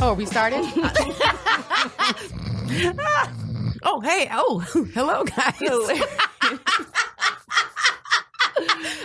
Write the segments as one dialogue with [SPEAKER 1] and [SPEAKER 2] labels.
[SPEAKER 1] Oh, we started? Oh, hey. Oh, hello, guys.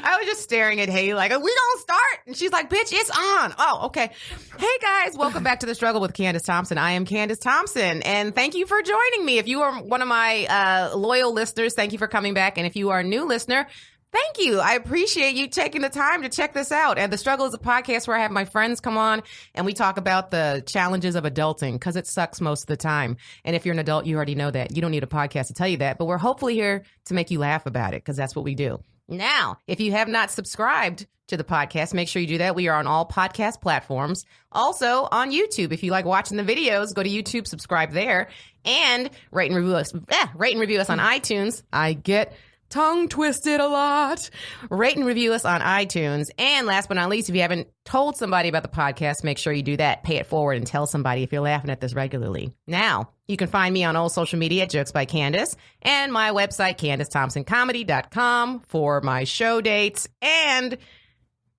[SPEAKER 1] I was just staring at Haley like, we don't start. And she's like, bitch, it's on. Oh, okay. Hey, guys. Welcome back to The Struggle with Candice Thompson. I am Candice Thompson, and thank you for joining me. If you are one of my loyal listeners, thank you for coming back. And if you are a new listener, thank you. I appreciate you taking the time to check this out. And The Struggle is a podcast where I have my friends come on and we talk about the challenges of adulting because it sucks most of the time. And if you're an adult, you already know that. You don't need a podcast to tell you that. But we're hopefully here to make you laugh about it because that's what we do. Now, if you have not subscribed to the podcast, make sure you do that. We are on all podcast platforms. Also on YouTube. If you like watching the videos, go to YouTube, subscribe there, and rate and review us. Rate and review us on iTunes. I get tongue twisted a lot. Rate and review us on iTunes. And last but not least, if you haven't told somebody about the podcast, make sure you do that. Pay it forward and tell somebody if you're laughing at this regularly. Now, you can find me on all social media at Jokes by Candice and my website, CandiceThompsonComedy.com for my show dates, and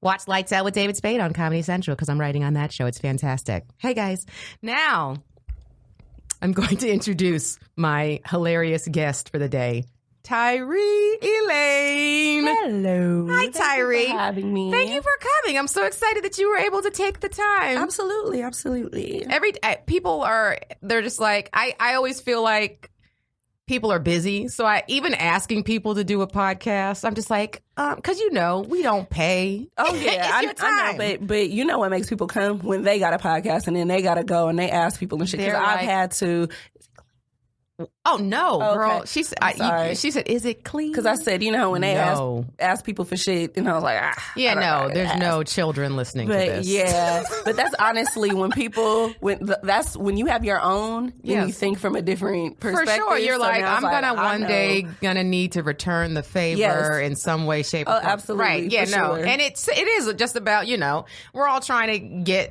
[SPEAKER 1] watch Lights Out with David Spade on Comedy Central because I'm writing on that show. It's fantastic. Hey, guys. Now, I'm going to introduce my hilarious guest for the day, Tyree Elaine.
[SPEAKER 2] Hello.
[SPEAKER 1] Hi, Tyree.
[SPEAKER 2] Thank you for having me.
[SPEAKER 1] Thank you for coming. I'm so excited that you were able to take the time.
[SPEAKER 2] Absolutely.
[SPEAKER 1] They're just like, I always feel like people are busy. So even asking people to do a podcast, I'm just like, because we don't pay.
[SPEAKER 2] Oh, yeah. I know, but you know what makes people come? When they got a podcast and then they got to go and they ask people and shit. Because I've had to.
[SPEAKER 1] Oh, no, girl.
[SPEAKER 2] Okay.
[SPEAKER 1] She said, is it clean?
[SPEAKER 2] Because I said, when they ask people for shit, and I was like,
[SPEAKER 1] there's no children listening to this.
[SPEAKER 2] Yeah, but that's honestly when you have your own, then you think from a different perspective.
[SPEAKER 1] For sure. You're like, I'm going to one day going to need to return the favor in some way, shape, or form.
[SPEAKER 2] Absolutely.
[SPEAKER 1] Right. Yeah, no.
[SPEAKER 2] Sure.
[SPEAKER 1] And it is just about, we're all trying to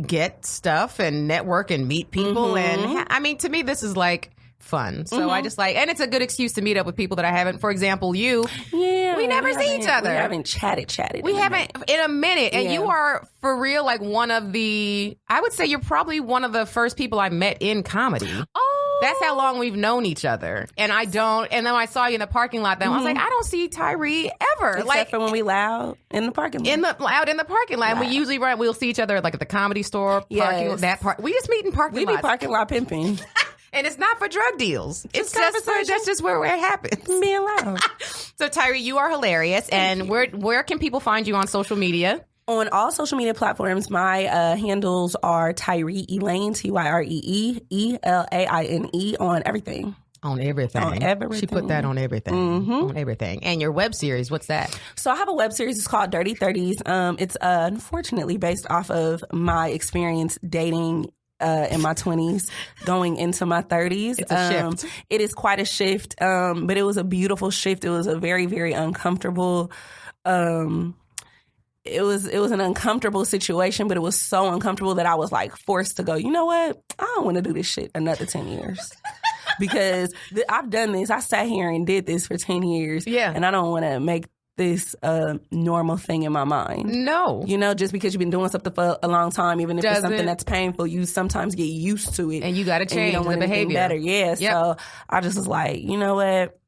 [SPEAKER 1] get stuff and network and meet people. And I mean, to me, this is like fun. So I just and it's a good excuse to meet up with people that I haven't, for example, you. Yeah. We never see each other.
[SPEAKER 2] We haven't chatted.
[SPEAKER 1] We haven't in a minute. And you are for real like I would say you're probably one of the first people I met in comedy. Oh. That's how long we've known each other. And and then I saw you in the parking lot, then I was like, I don't see Tyree ever.
[SPEAKER 2] Except for when we loud in the parking lot.
[SPEAKER 1] Out in the parking lot. Wow. And we usually we'll see each other like at the Comedy Store, we just meet in parking lots.
[SPEAKER 2] We be parking lot pimping.
[SPEAKER 1] And it's not for drug deals. That's just where it happens.
[SPEAKER 2] Being loud.
[SPEAKER 1] So Tyree, you are hilarious. And where can people find you on social media?
[SPEAKER 2] On all social media platforms, my handles are Tyree Elaine, Tyree Elaine on everything.
[SPEAKER 1] On everything. She put that on everything. On everything. And your web series, what's that?
[SPEAKER 2] So I have a web series. It's called Dirty 30s. It's unfortunately based off of my experience dating in my 20s going into my 30s.
[SPEAKER 1] It's a shift.
[SPEAKER 2] It is quite a shift, but it was a beautiful shift. It was a very, very uncomfortable it was an uncomfortable situation, but it was so uncomfortable that I was like forced to go, you know what? I don't want to do this shit another 10 years. Because I've done this. I sat here and did this for 10 years. Yeah. And I don't want to make this normal thing in my mind.
[SPEAKER 1] No.
[SPEAKER 2] Just because you've been doing something for a long time, even if it's something that's painful, you sometimes get used to it.
[SPEAKER 1] And you got to change the behavior.
[SPEAKER 2] Better. Yeah. Yep. So I just was like, you know what?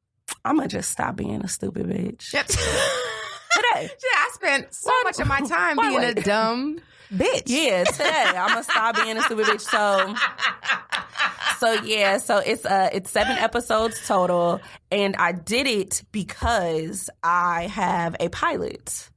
[SPEAKER 2] I'm going to just stop being a stupid bitch. Yep. Today.
[SPEAKER 1] Yeah, I spent so much of my time being a dumb bitch.
[SPEAKER 2] Yeah, today I'm gonna stop being a stupid bitch. So it's 7 episodes total, and I did it because I have a pilot.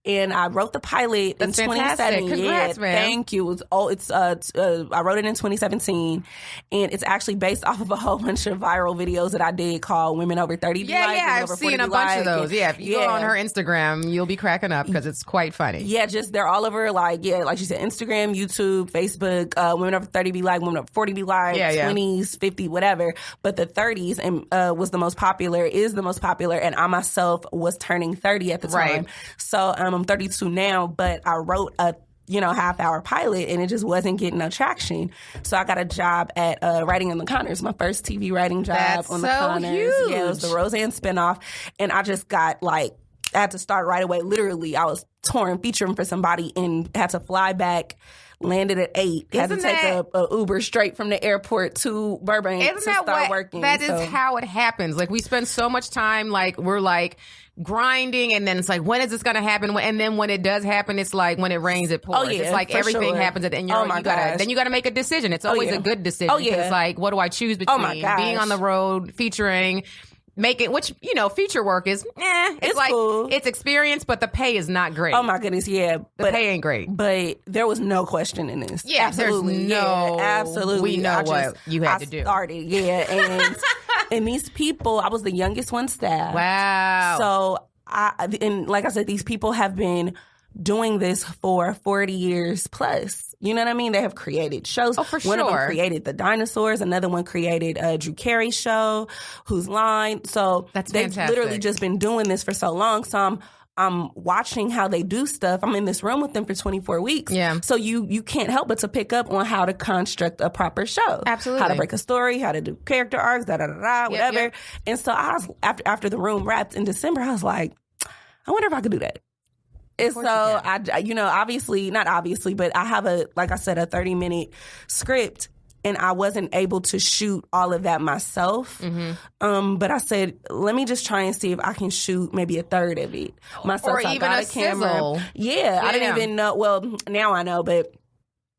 [SPEAKER 2] And I wrote the pilot in 2017.
[SPEAKER 1] Congrats, man.
[SPEAKER 2] Thank you. I wrote it in 2017, and it's actually based off of a whole bunch of viral videos that I did called Women Over 30 Be Like.
[SPEAKER 1] Yeah, I've seen a bunch of those. Yeah, if you go on her Instagram, you'll be cracking up because it's quite funny.
[SPEAKER 2] Yeah, they're all over, like you said, Instagram, YouTube, Facebook, Women Over 30 Be Like, Women Over 40 Be Like, 20s, 50, whatever. But the 30s is the most popular, and I myself was turning 30 at the time.
[SPEAKER 1] Right.
[SPEAKER 2] So I'm 32 now, but I wrote a half-hour pilot, and it just wasn't getting no traction. So I got a job at Writing on the Conners, my first TV writing job.
[SPEAKER 1] That's
[SPEAKER 2] on the
[SPEAKER 1] so
[SPEAKER 2] Conners.
[SPEAKER 1] Huge.
[SPEAKER 2] Yeah, it was the Roseanne spinoff, and I just got I had to start right away. Literally, I was touring, featuring for somebody and had to fly back. Landed at 8. Had to take a Uber straight from the airport to Burbank to start working.
[SPEAKER 1] That is how it happens. Like, we spend so much time, like, we're like grinding, and then it's like, when is this going to happen? And then when it does happen, it's like, when it rains, it pours.
[SPEAKER 2] Oh, yeah,
[SPEAKER 1] it's like everything happens at the end. Then you got to make a decision. It's always a good decision.
[SPEAKER 2] Oh, yeah.
[SPEAKER 1] It's like, what do I choose between being on the road, featuring, making, which, feature work is, it's like,
[SPEAKER 2] cool.
[SPEAKER 1] It's experience, but the pay is not great.
[SPEAKER 2] Oh my goodness, yeah.
[SPEAKER 1] The pay ain't great.
[SPEAKER 2] But there was no question in this.
[SPEAKER 1] Yeah,
[SPEAKER 2] absolutely.
[SPEAKER 1] Absolutely. We know what you had to do.
[SPEAKER 2] I started, and and these people, I was the youngest on staff.
[SPEAKER 1] Wow.
[SPEAKER 2] So, and like I said, these people have been doing this for 40 years plus. You know what I mean? They have created shows.
[SPEAKER 1] Oh, for sure.
[SPEAKER 2] One of them created The Dinosaurs. Another one created Drew Carey's show, Whose Line. So
[SPEAKER 1] that's
[SPEAKER 2] they've
[SPEAKER 1] fantastic.
[SPEAKER 2] Literally just been doing this for so long. So I'm watching how they do stuff. I'm in this room with them for 24 weeks.
[SPEAKER 1] Yeah.
[SPEAKER 2] So you can't help but to pick up on how to construct a proper show.
[SPEAKER 1] Absolutely.
[SPEAKER 2] How to break a story, how to do character arcs, whatever.
[SPEAKER 1] Yep.
[SPEAKER 2] And so I was, after the room wrapped in December, I was like, I wonder if I could do that. And so obviously, not obviously, but I have like I said, a 30-minute script, and I wasn't able to shoot all of that myself. Mm-hmm. But I said, let me just try and see if I can shoot maybe a third of it myself.
[SPEAKER 1] Or
[SPEAKER 2] so
[SPEAKER 1] even
[SPEAKER 2] I got
[SPEAKER 1] a camera.
[SPEAKER 2] Yeah, I didn't even know. Well, now I know, but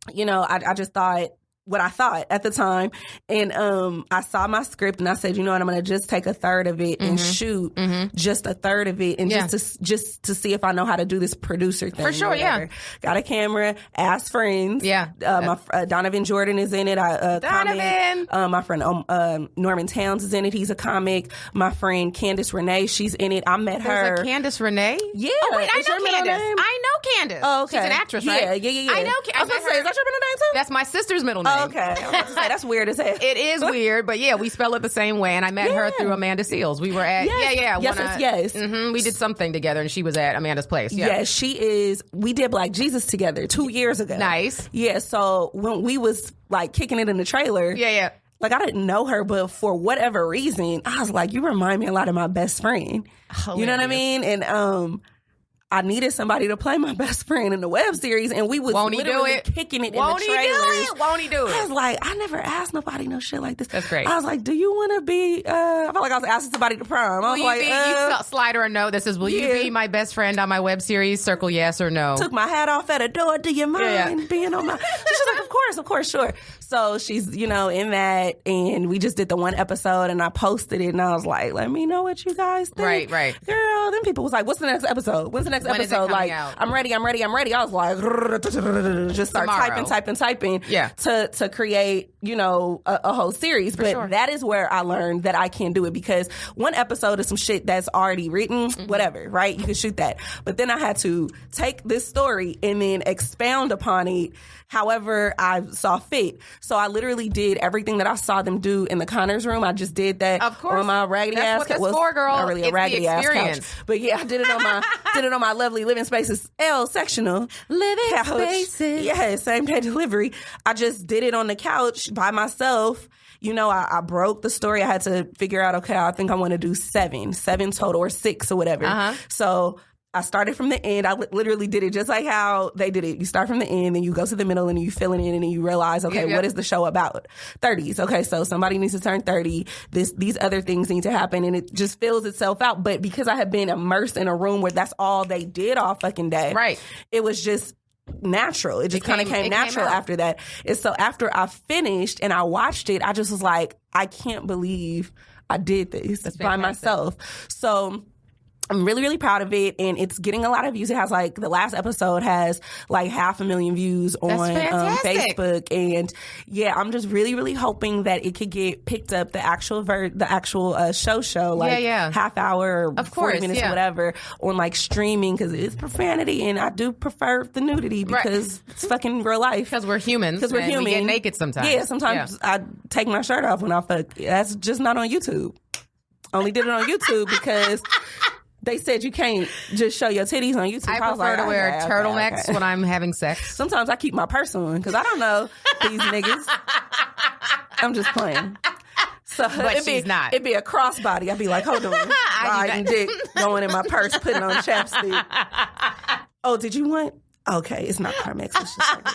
[SPEAKER 2] I just thought what I thought at the time. And I saw my script and I said, you know what, I'm going to just take a third of it and shoot just a third of it, and just to see if I know how to do this producer thing.
[SPEAKER 1] For sure, yeah.
[SPEAKER 2] Got a camera, asked friends.
[SPEAKER 1] Yeah.
[SPEAKER 2] My Donovan Jordan is in it.
[SPEAKER 1] Donovan!
[SPEAKER 2] Comic. My friend Norman Towns is in it. He's a comic. My friend Candice Renee, she's in it. I met her.
[SPEAKER 1] There's a Candice Renee?
[SPEAKER 2] Yeah.
[SPEAKER 1] Oh, wait, I
[SPEAKER 2] Is your
[SPEAKER 1] know
[SPEAKER 2] middle
[SPEAKER 1] Candice.
[SPEAKER 2] name?
[SPEAKER 1] I know Candice.
[SPEAKER 2] Oh, okay.
[SPEAKER 1] She's an actress, right?
[SPEAKER 2] Yeah.
[SPEAKER 1] I know
[SPEAKER 2] I was going to say, is that your middle name too?
[SPEAKER 1] That's my sister's middle name.
[SPEAKER 2] Oh, okay. I was about to say, that's weird as hell.
[SPEAKER 1] It is weird, but yeah, we spell it the same way. And I met her through Amanda Seals. We were at,
[SPEAKER 2] Yes.
[SPEAKER 1] We did something together, and she was at Amanda's place. Yeah.
[SPEAKER 2] Yes, she is. We did Black Jesus together 2 years ago.
[SPEAKER 1] Nice.
[SPEAKER 2] Yeah, so when we was like kicking it in the trailer.
[SPEAKER 1] Yeah.
[SPEAKER 2] Like, I didn't know her, but for whatever reason, I was like, you remind me a lot of my best friend. Hilarious. You know what I mean? And I needed somebody to play my best friend in the web series, and we was literally kicking it in the trailers.
[SPEAKER 1] Won't he do it?
[SPEAKER 2] I was like, I never asked nobody no shit like this.
[SPEAKER 1] That's great.
[SPEAKER 2] I was like, do you want to be, I felt like I was asking somebody to prom. I was
[SPEAKER 1] you slide her a note that says, will you be my best friend on my web series? Circle yes or no.
[SPEAKER 2] Took my hat off at a door. Do you mind being on my... She's like, of course, sure. So she's, in that, and we just did the one episode, and I posted it, and I was like, let me know what you guys think.
[SPEAKER 1] Right.
[SPEAKER 2] Girl, then people was like, what's the next episode? When's the next episode? Like,
[SPEAKER 1] out?
[SPEAKER 2] I'm ready. I was like, just start typing to create, a whole series. But that is where I learned that I can do it, because one episode is some shit that's already written, whatever, right? You can shoot that. But then I had to take this story and then expound upon it however I saw fit. So I literally did everything that I saw them do in the Connors room. I just did that on my raggedy ass couch.
[SPEAKER 1] That's what that's for, girl.
[SPEAKER 2] Not really a raggedy ass couch. But yeah, I did it on my lovely Living Spaces L sectional
[SPEAKER 1] Living
[SPEAKER 2] couch.
[SPEAKER 1] Spaces.
[SPEAKER 2] Yeah, same day delivery. I just did it on the couch by myself. I broke the story. I had to figure out, okay, I think I want to do seven total, or 6 or whatever. So I started from the end. I literally did it just like how they did it. You start from the end, then you go to the middle, and you fill it in, and then you realize, okay, what is the show about? 30s. Okay, so somebody needs to turn 30. These other things need to happen, and it just fills itself out. But because I had been immersed in a room where that's all they did all fucking day,
[SPEAKER 1] right?
[SPEAKER 2] It was just natural. It just kind of came natural after that. And so after I finished and I watched it, I just was like, I can't believe I did this by myself. So I'm really, really proud of it, and it's getting a lot of views. It has the last episode has 500,000 views on Facebook, and yeah, I'm just really, really hoping that it could get picked up, the actual show, half hour, or 40 minutes or whatever, on streaming, because it's profanity, and I do prefer the nudity because it's fucking real life.
[SPEAKER 1] Because we're humans. Because
[SPEAKER 2] we're human.
[SPEAKER 1] We get naked sometimes.
[SPEAKER 2] Yeah, sometimes I take my shirt off when I fuck. That's just not on YouTube. Only did it on YouTube because they said you can't just show your titties on YouTube.
[SPEAKER 1] I prefer to wear turtlenecks when I'm having sex.
[SPEAKER 2] Sometimes I keep my purse on because I don't know these niggas. I'm just playing. So
[SPEAKER 1] but she's not.
[SPEAKER 2] It'd be a crossbody. I'd be like, hold on, riding dick, going in my purse, putting on chapstick. Oh, did you want? Okay, it's not Carmex. It's just like,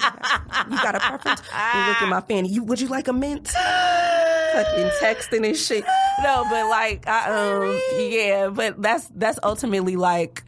[SPEAKER 2] you got a preference? You look at my fanny. Would you like a mint? Fucking texting and shit. No, but like, yeah, but that's ultimately like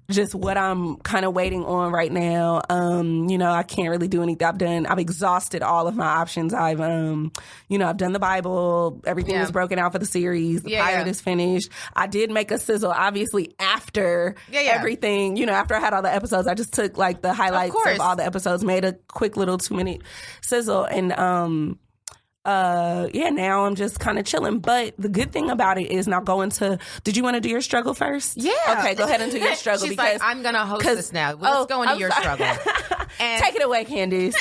[SPEAKER 2] just what I'm kind of waiting on right now. I can't really do anything. I've exhausted all of my options. I've done the Bible. Everything is broken out for the series. The pilot is finished. I did make a sizzle, obviously, after everything. After I had all the episodes, I just took like the highlights of all the episodes, made a quick little 2-minute sizzle, and now I'm just kind of chilling. But the good thing about it is now going to. Did you want to do your struggle first?
[SPEAKER 1] Yeah.
[SPEAKER 2] Okay, go ahead and do your struggle.
[SPEAKER 1] She's like, I'm going to host this now. Let's go into your struggle. And
[SPEAKER 2] take it away, Candice.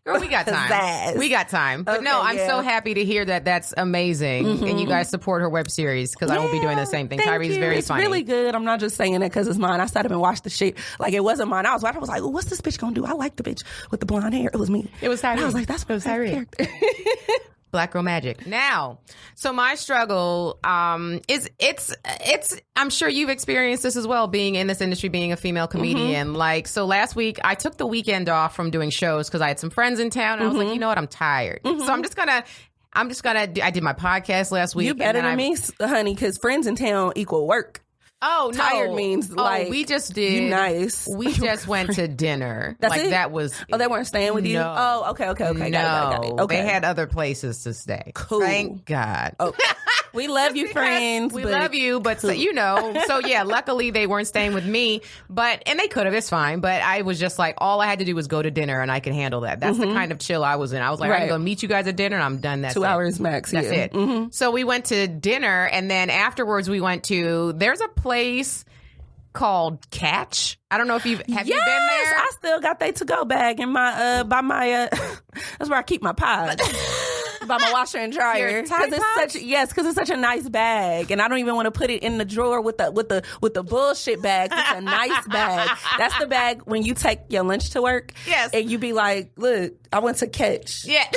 [SPEAKER 1] Girl, we got time.
[SPEAKER 2] Pizzazz.
[SPEAKER 1] We got time. But no, I'm so happy to hear that that's amazing. Mm-hmm. And you guys support her web series because I will be doing the same thing. Tyree's very funny.
[SPEAKER 2] It's really good. I'm not just saying it because it's mine. I sat up and watched the shit. Like, it wasn't mine. I was like, well, what's this bitch going to do? I like the bitch with the blonde hair. It was me.
[SPEAKER 1] It was Tyree.
[SPEAKER 2] I was like, that's what was Tyree.
[SPEAKER 1] Black Girl Magic. Now, so my struggle is it's I'm sure you've experienced this as well, being in this industry, being a female comedian. Like, so last week I took the weekend off from doing shows because I had some friends in town, and I was like, you know what, I'm tired. So I'm just gonna I did my podcast last week.
[SPEAKER 2] You better than me, honey, because friends in town equal work.
[SPEAKER 1] Oh, no.
[SPEAKER 2] Tired means like
[SPEAKER 1] we just did.
[SPEAKER 2] You nice.
[SPEAKER 1] We just went to dinner.
[SPEAKER 2] That's
[SPEAKER 1] like
[SPEAKER 2] it?
[SPEAKER 1] that was.
[SPEAKER 2] Oh, they weren't staying with you?
[SPEAKER 1] No.
[SPEAKER 2] Oh, okay.
[SPEAKER 1] No,
[SPEAKER 2] Got it. Okay.
[SPEAKER 1] They had other places to stay.
[SPEAKER 2] Cool.
[SPEAKER 1] Thank God.
[SPEAKER 2] Oh. We love you, friends.
[SPEAKER 1] We love you, but so yeah, luckily they weren't staying with me, and they could have, it's fine. But I was just like, all I had to do was go to dinner and I could handle that. That's the kind of chill I was in. I was like, I'm going to meet you guys at dinner and I'm done. That's
[SPEAKER 2] 2 hours max.
[SPEAKER 1] That's it. Mm-hmm. So we went to dinner, and then afterwards we went there's a place called Catch. I don't know if have you been there?
[SPEAKER 2] I still got they to-go bag in my that's where I keep my pods. By my washer and dryer, because it's such a nice bag, and I don't even want to put it in the drawer with the bullshit bag. It's a nice bag. That's the bag when you take your lunch to work.
[SPEAKER 1] Yes,
[SPEAKER 2] and you be like, "Look, I went to Catch.
[SPEAKER 1] Yeah,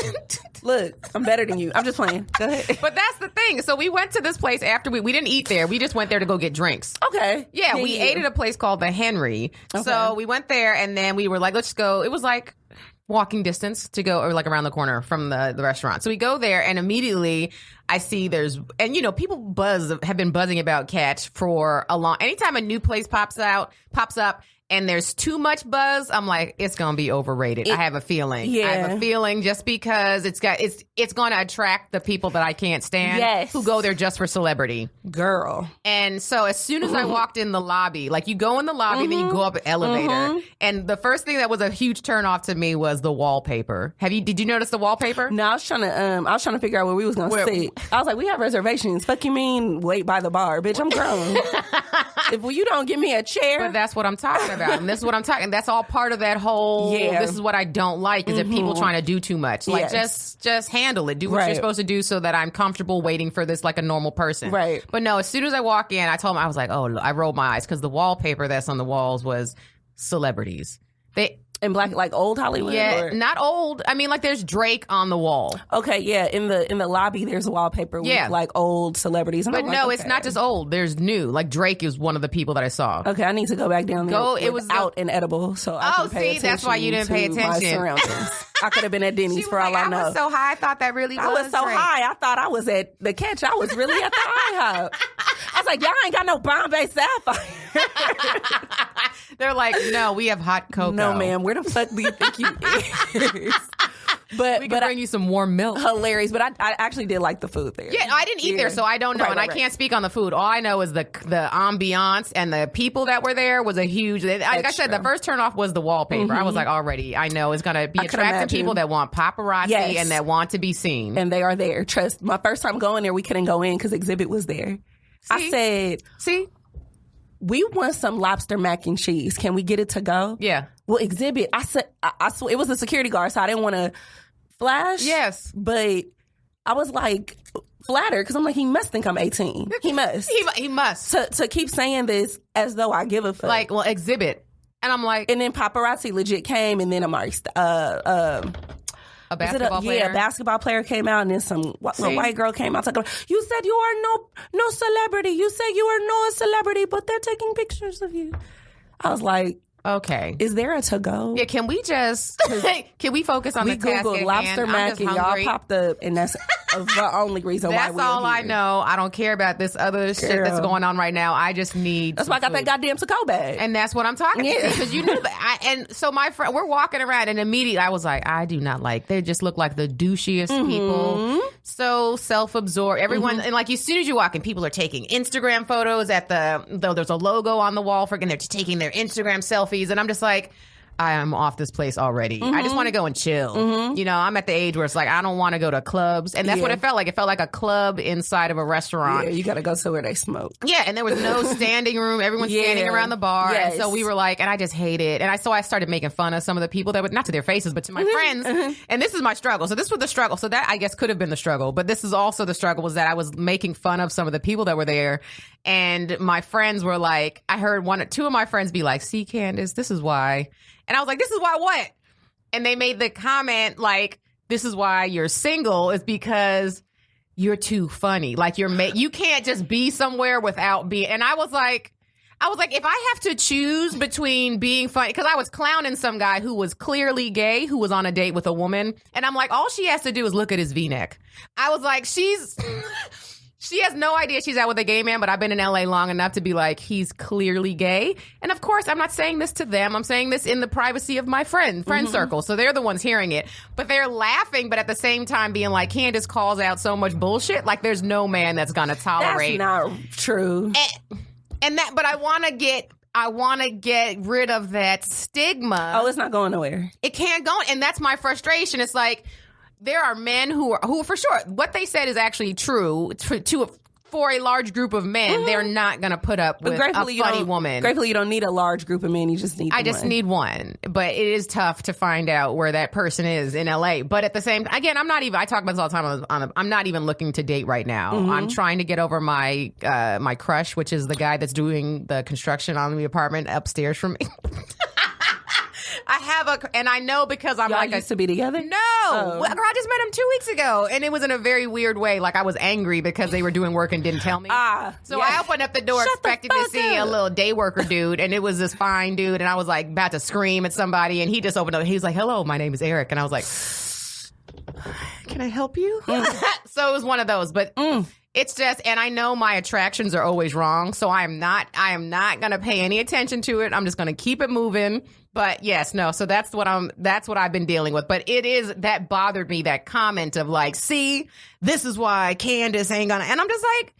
[SPEAKER 2] look, I'm better than you. I'm just playing. Go ahead."
[SPEAKER 1] But that's the thing. So we went to this place after we didn't eat there. We just went there to go get drinks.
[SPEAKER 2] Okay.
[SPEAKER 1] Yeah, we ate at a place called the Henry. Okay. So we went there, and then we were like, let's go. It was like walking distance to go, or like around the corner from the restaurant. So we go there, and immediately I see people have been buzzing about Catch for a long. Anytime a new place pops up, and there's too much buzz, I'm like, it's going to be overrated. I have a feeling.
[SPEAKER 2] Yeah.
[SPEAKER 1] I have a feeling just because it's going to attract the people that I can't stand who go there just for celebrity.
[SPEAKER 2] Girl.
[SPEAKER 1] And so as soon as I walked in the lobby, like you go in the lobby, then you go up an elevator. And the first thing that was a huge turnoff to me was the wallpaper. Did you notice the wallpaper?
[SPEAKER 2] No, I was trying to figure out where we was going to sit. I was like, we have reservations. Fuck you mean wait by the bar? Bitch, I'm grown. If you don't give me a chair.
[SPEAKER 1] But that's what I'm talking about. And this is what I'm talking. That's all part of that whole. Yeah. This is what I don't like is that people trying to do too much. Like just handle it. Do what you're supposed to do so that I'm comfortable waiting for this like a normal person.
[SPEAKER 2] Right.
[SPEAKER 1] But no, as soon as I walk in, I told him, I was like, oh, I rolled my eyes because the wallpaper that's on the walls was celebrities.
[SPEAKER 2] In black, like old Hollywood?
[SPEAKER 1] Yeah,
[SPEAKER 2] or?
[SPEAKER 1] Not old. I mean, like there's Drake on the wall.
[SPEAKER 2] Okay, yeah. In the lobby, there's a wallpaper with like old celebrities.
[SPEAKER 1] But no, it's not just old. There's new. Like Drake is one of the people that I saw.
[SPEAKER 2] Okay, I need to go back down there.
[SPEAKER 1] It was
[SPEAKER 2] out and edible, so I can pay attention.
[SPEAKER 1] That's why you didn't pay attention.
[SPEAKER 2] My surroundings. I could have been at Denny's for all I know.
[SPEAKER 1] I was so high. I thought that really was.
[SPEAKER 2] I was so
[SPEAKER 1] Drake.
[SPEAKER 2] high. I thought I was at the Catch. I was really at the IHOP. I was like, y'all ain't got no Bombay Sapphire.
[SPEAKER 1] They're like, no, we have hot cocoa.
[SPEAKER 2] No, ma'am. Where the fuck do you think you is?
[SPEAKER 1] But we can bring you some warm milk.
[SPEAKER 2] Hilarious. But I actually did like the food there.
[SPEAKER 1] Yeah, I didn't eat there, so I don't know. I can't speak on the food. All I know is the ambiance and the people that were there was a huge. Like I said, the first turnoff was the wallpaper. I was like, already, I know it's going to be attracting people that want paparazzi and that want to be seen.
[SPEAKER 2] And they are there. Trust. My first time going there, we couldn't go in because Exhibit was there. I said, we want some lobster mac and cheese. Can we get it to go?
[SPEAKER 1] Yeah.
[SPEAKER 2] Well, Exhibit, I said, I swear, it was a security guard, so I didn't want to flash.
[SPEAKER 1] Yes.
[SPEAKER 2] But I was like flattered because I'm like, he must think I'm 18. He must.
[SPEAKER 1] He must.
[SPEAKER 2] To keep saying this as though I give a fuck.
[SPEAKER 1] Like, well, Exhibit. And I'm like.
[SPEAKER 2] And then paparazzi legit came, and then Amari,
[SPEAKER 1] A basketball player?
[SPEAKER 2] Yeah, a basketball player came out, and then some white girl came out talking about, you said you are no celebrity. You said you are no celebrity, but they're taking pictures of you. I was like,
[SPEAKER 1] okay.
[SPEAKER 2] Is there a to-go?
[SPEAKER 1] Yeah, can we focus on the task
[SPEAKER 2] Googled
[SPEAKER 1] at
[SPEAKER 2] lobster
[SPEAKER 1] hand?
[SPEAKER 2] mac, and y'all popped up, and that's the only reason why we're
[SPEAKER 1] That's all
[SPEAKER 2] here.
[SPEAKER 1] I know. I don't care about this other shit that's going on right now. I just need
[SPEAKER 2] That's why I got that goddamn to-go bag.
[SPEAKER 1] And that's what I'm talking about. Because you knew that. And so my friend, we're walking around, and immediately I was like, I do not like, they just look like the douchiest people. So self-absorbed. Everyone, and like as soon as you walk in, people are taking Instagram photos though there's a logo on the wall and they're just taking their Instagram selfies. And I'm just like, I am off this place already. I just want to go and chill. You know, I'm at the age where it's like, I don't want to go to clubs. And that's what it felt like. It felt like a club inside of a restaurant.
[SPEAKER 2] Yeah, you got to go somewhere they smoke.
[SPEAKER 1] Yeah, and there was no standing room. Everyone's standing around the bar. Yes. And so we were like, and I just hate it. And I started making fun of some of the people that would, not to their faces, but to my friends. And this is my struggle. So this was the struggle. So that, I guess, could have been the struggle. But this is also the struggle, was that I was making fun of some of the people that were there. And my friends were like, I heard two of my friends be like, see, Candice, this is why. And I was like, this is why what? And they made the comment like, this is why you're single, is because you're too funny. Like you can't just be somewhere without being. And I was like, if I have to choose between being funny, because I was clowning some guy who was clearly gay, who was on a date with a woman. And I'm like, all she has to do is look at his V-neck. I was like, she has no idea she's out with a gay man, but I've been in LA long enough to be like, he's clearly gay. And of course, I'm not saying this to them. I'm saying this in the privacy of my friend circle. So they're the ones hearing it. But they're laughing, but at the same time being like, Candice calls out so much bullshit. Like, there's no man that's going to tolerate.
[SPEAKER 2] That's not true.
[SPEAKER 1] But I want to get rid of that stigma.
[SPEAKER 2] Oh, it's not going nowhere.
[SPEAKER 1] It can't go. And that's my frustration. It's like, there are men who for sure, what they said is actually true for a large group of men. They're not going to put up with a funny woman.
[SPEAKER 2] Gratefully, you don't need a large group of men. You just need
[SPEAKER 1] need one. But it is tough to find out where that person is in LA. But at the same time, again, I talk about this all the time. I'm not even looking to date right now. I'm trying to get over my my crush, which is the guy that's doing the construction on the apartment upstairs from me. And I know because
[SPEAKER 2] Y'all used to be together?
[SPEAKER 1] No. Well, girl, I just met him 2 weeks ago, and it was in a very weird way. Like, I was angry because they were doing work and didn't tell me. I opened up the door expecting to see a little day worker dude, and it was this fine dude, and I was like about to scream at somebody, and he just opened up. He was like, hello, my name is Eric. And I was like, can I help you? So it was one of those, but it's just, and I know my attractions are always wrong, so I am not going to pay any attention to it. I'm just going to keep it moving. But yes, no. So that's what I've been dealing with. But that bothered me, that comment of like, see, this is why Candice ain't gonna, and I'm just like,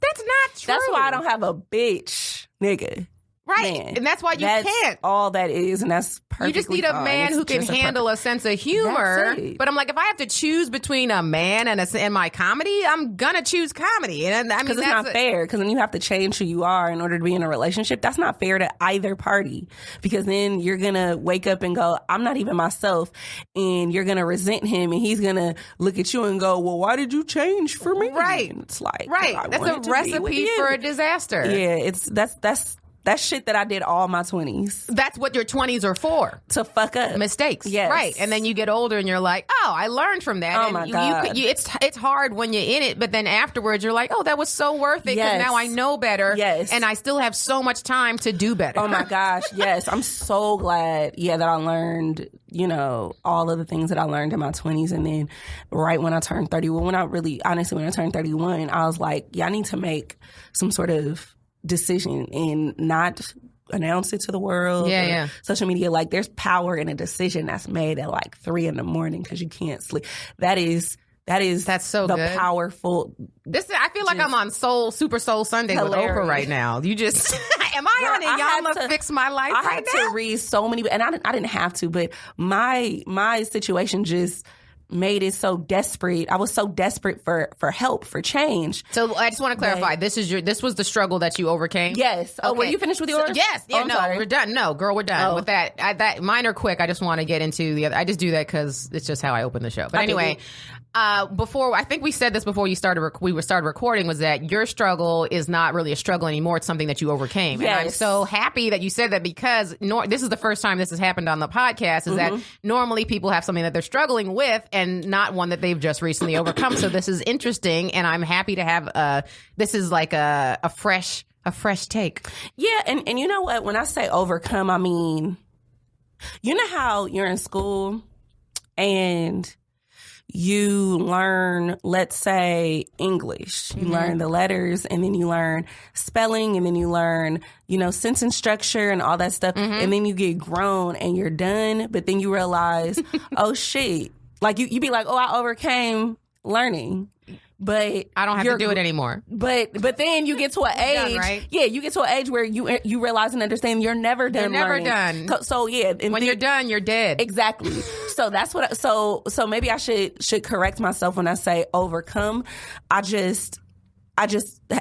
[SPEAKER 1] that's not true.
[SPEAKER 2] That's why I don't have a bitch, nigga.
[SPEAKER 1] Right.
[SPEAKER 2] Man,
[SPEAKER 1] and that's why
[SPEAKER 2] that's
[SPEAKER 1] can't.
[SPEAKER 2] All that is, and that's perfectly
[SPEAKER 1] You just need a man who can handle a sense of humor. But I'm like, if I have to choose between a man and my comedy, I'm gonna choose comedy. And I mean,
[SPEAKER 2] because it's not fair. Because then you have to change who you are in order to be in a relationship. That's not fair to either party. Because then you're gonna wake up and go, I'm not even myself, and you're gonna resent him, and he's gonna look at you and go, well, why did you change for me?
[SPEAKER 1] Right.
[SPEAKER 2] And it's like,
[SPEAKER 1] right. That's a recipe for a disaster.
[SPEAKER 2] Yeah. That's shit that I did all my 20s.
[SPEAKER 1] That's what your 20s are for.
[SPEAKER 2] To fuck up.
[SPEAKER 1] Mistakes.
[SPEAKER 2] Yes.
[SPEAKER 1] Right. And then you get older and you're like, oh, I learned from that.
[SPEAKER 2] Oh,
[SPEAKER 1] and
[SPEAKER 2] my God.
[SPEAKER 1] It's hard when you're in it, but then afterwards you're like, oh, that was so worth it because now I know better.
[SPEAKER 2] Yes.
[SPEAKER 1] And I still have so much time to do better.
[SPEAKER 2] Oh, my gosh. Yes. I'm so glad, that I learned, all of the things that I learned in my 20s. And then right when I turned 31, when I turned 31, I was like, I need to make some sort of decision and not announce it to the world. Social media, like there's power in a decision that's made at like 3 a.m. because you can't sleep. That's so the good. Powerful.
[SPEAKER 1] I feel like I'm on Super Soul Sunday hilarious. With Oprah right now. You just am I on it? Y'all fix my life.
[SPEAKER 2] I had to read so many, and I didn't have to, but my situation just made it so desperate. I was so desperate for help, for change.
[SPEAKER 1] So I just want to clarify. This was the struggle that you overcame?
[SPEAKER 2] Yes. Oh, were you finished with yours?
[SPEAKER 1] Yes. Yeah, we're done. No, girl, we're done with that. Mine are quick. I just want to get into the other. I just do that because it's just how I open the show. But anyway, before, I think we said this before you started, we started recording, was that your struggle is not really a struggle anymore. It's something that you overcame.
[SPEAKER 2] Yes.
[SPEAKER 1] And I'm so happy that you said that, because this is the first time this has happened on the podcast, is that normally people have something that they're struggling with and not one that they've just recently overcome. So this is interesting, and I'm happy to have, this is like a fresh take.
[SPEAKER 2] Yeah. And you know what? When I say overcome, I mean, you know how you're in school and you learn, let's say, English. You learn the letters, and then you learn spelling, and then you learn, sentence structure and all that stuff. And then you get grown and you're done, but then you realize, oh shit. Like you be like, oh, I overcame learning. But
[SPEAKER 1] I don't have to do it anymore.
[SPEAKER 2] But then you get to an age,
[SPEAKER 1] done, right?
[SPEAKER 2] Yeah, you get to an age where you realize and understand you're never done.
[SPEAKER 1] You're never done.
[SPEAKER 2] So yeah,
[SPEAKER 1] when you're done, you're dead.
[SPEAKER 2] Exactly. So that's what. So maybe I should correct myself when I say overcome. I just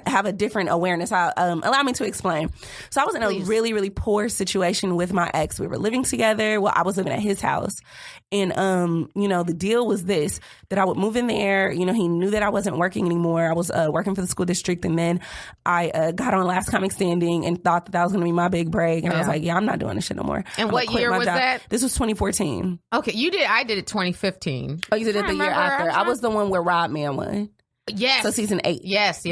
[SPEAKER 2] have a different awareness. Allow me to explain. So I was in a really, really poor situation with my ex. We were living together. Well, I was living at his house. And, the deal was this, that I would move in there. He knew that I wasn't working anymore. I was working for the school district. And then I got on last comic standing and thought that was going to be my big break. And I was like, yeah, I'm not doing this shit no more.
[SPEAKER 1] And what year was that?
[SPEAKER 2] This was 2014.
[SPEAKER 1] Okay, you did. I did it 2015.
[SPEAKER 2] Oh, you did it the year after. I was the one where Rodman won.
[SPEAKER 1] Yes.
[SPEAKER 2] So season 8.
[SPEAKER 1] Yes.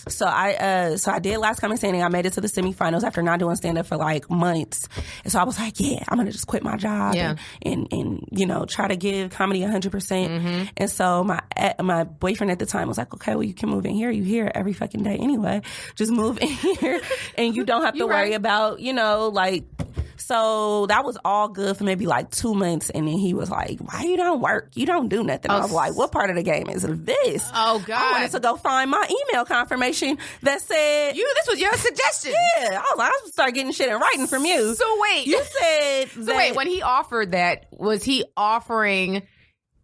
[SPEAKER 2] So I did last comic standing. I made it to the semifinals after not doing stand up for like months. And so I was like, yeah, I'm gonna just quit my job and try to give comedy 100%. And so my boyfriend at the time was like, okay, well, you can move in here. You here every fucking day anyway. Just move in here and you don't have to worry about, So that was all good for maybe like 2 months. And then he was like, why you don't work? You don't do nothing. I was like, what part of the game is this?
[SPEAKER 1] Oh, God.
[SPEAKER 2] I wanted to go find my email confirmation that said...
[SPEAKER 1] This was your suggestion.
[SPEAKER 2] Yeah. I was like, I'm going to start getting shit in writing from you.
[SPEAKER 1] So wait.
[SPEAKER 2] You said
[SPEAKER 1] when he offered that, was he offering...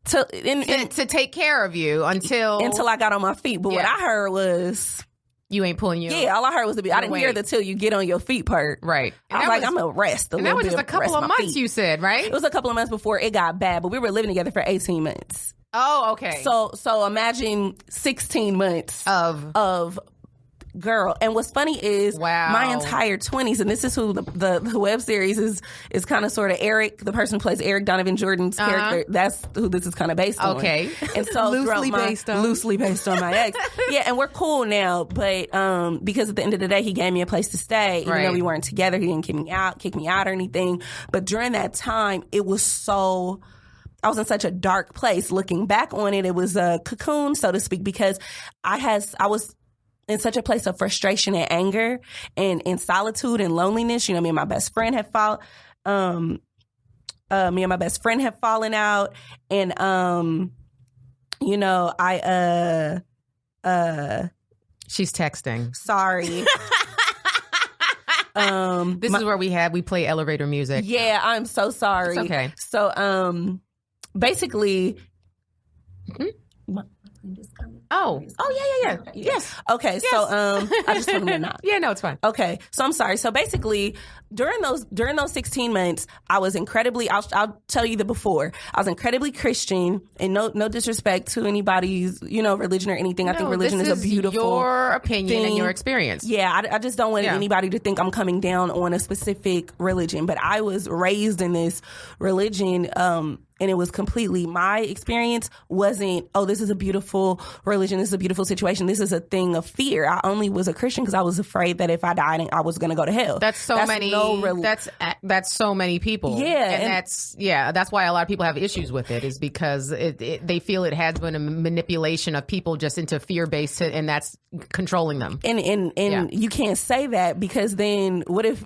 [SPEAKER 1] To take care of you until
[SPEAKER 2] I got on my feet. But what I heard was...
[SPEAKER 1] You ain't pulling your...
[SPEAKER 2] Yeah, all I heard was I didn't hear the till you get on your feet part.
[SPEAKER 1] Right.
[SPEAKER 2] I was like, I'm going to rest a little bit.
[SPEAKER 1] And that was just a couple of months, you said, right?
[SPEAKER 2] It was a couple of months before it got bad, but we were living together for 18 months.
[SPEAKER 1] Oh, okay.
[SPEAKER 2] So imagine 16 months of girl. And what's funny is my entire 20s, and this is who the web series is kind of sort of Eric, the person who plays Eric Donovan Jordan's character. That's who this is kind of based on.
[SPEAKER 1] Okay.
[SPEAKER 2] And so loosely based on my ex. Yeah, and we're cool now, but because at the end of the day he gave me a place to stay. Even though we weren't together, he didn't kick me out or anything. But during that time, I was in such a dark place. Looking back on it, it was a cocoon, so to speak, because I was in such a place of frustration and anger and solitude and loneliness. Me and my best friend had fallen out, and
[SPEAKER 1] she's texting.
[SPEAKER 2] Sorry.
[SPEAKER 1] This is where we play elevator music.
[SPEAKER 2] Yeah, I'm so sorry.
[SPEAKER 1] It's okay.
[SPEAKER 2] So basically
[SPEAKER 1] yeah. Yes.
[SPEAKER 2] Okay, yes. So I just told him to not.
[SPEAKER 1] Yeah, no, it's fine.
[SPEAKER 2] Okay, so I'm sorry. So basically, during those 16 months, I was incredibly. I'll tell you the before. I was incredibly Christian, and no disrespect to anybody's religion or anything. I think religion is a beautiful
[SPEAKER 1] your opinion
[SPEAKER 2] thing.
[SPEAKER 1] And your experience.
[SPEAKER 2] Yeah, I just don't want anybody to think I'm coming down on a specific religion. But I was raised in this religion. And it was completely, my experience wasn't, oh, this is a beautiful religion, this is a beautiful situation. This is a thing of fear. I only was a Christian because I was afraid that if I died, I was going to go to hell.
[SPEAKER 1] That's so many people.
[SPEAKER 2] Yeah.
[SPEAKER 1] And that's why a lot of people have issues with it, is because they feel it has been a manipulation of people just into fear-based, and that's controlling them.
[SPEAKER 2] And you can't say that, because then what if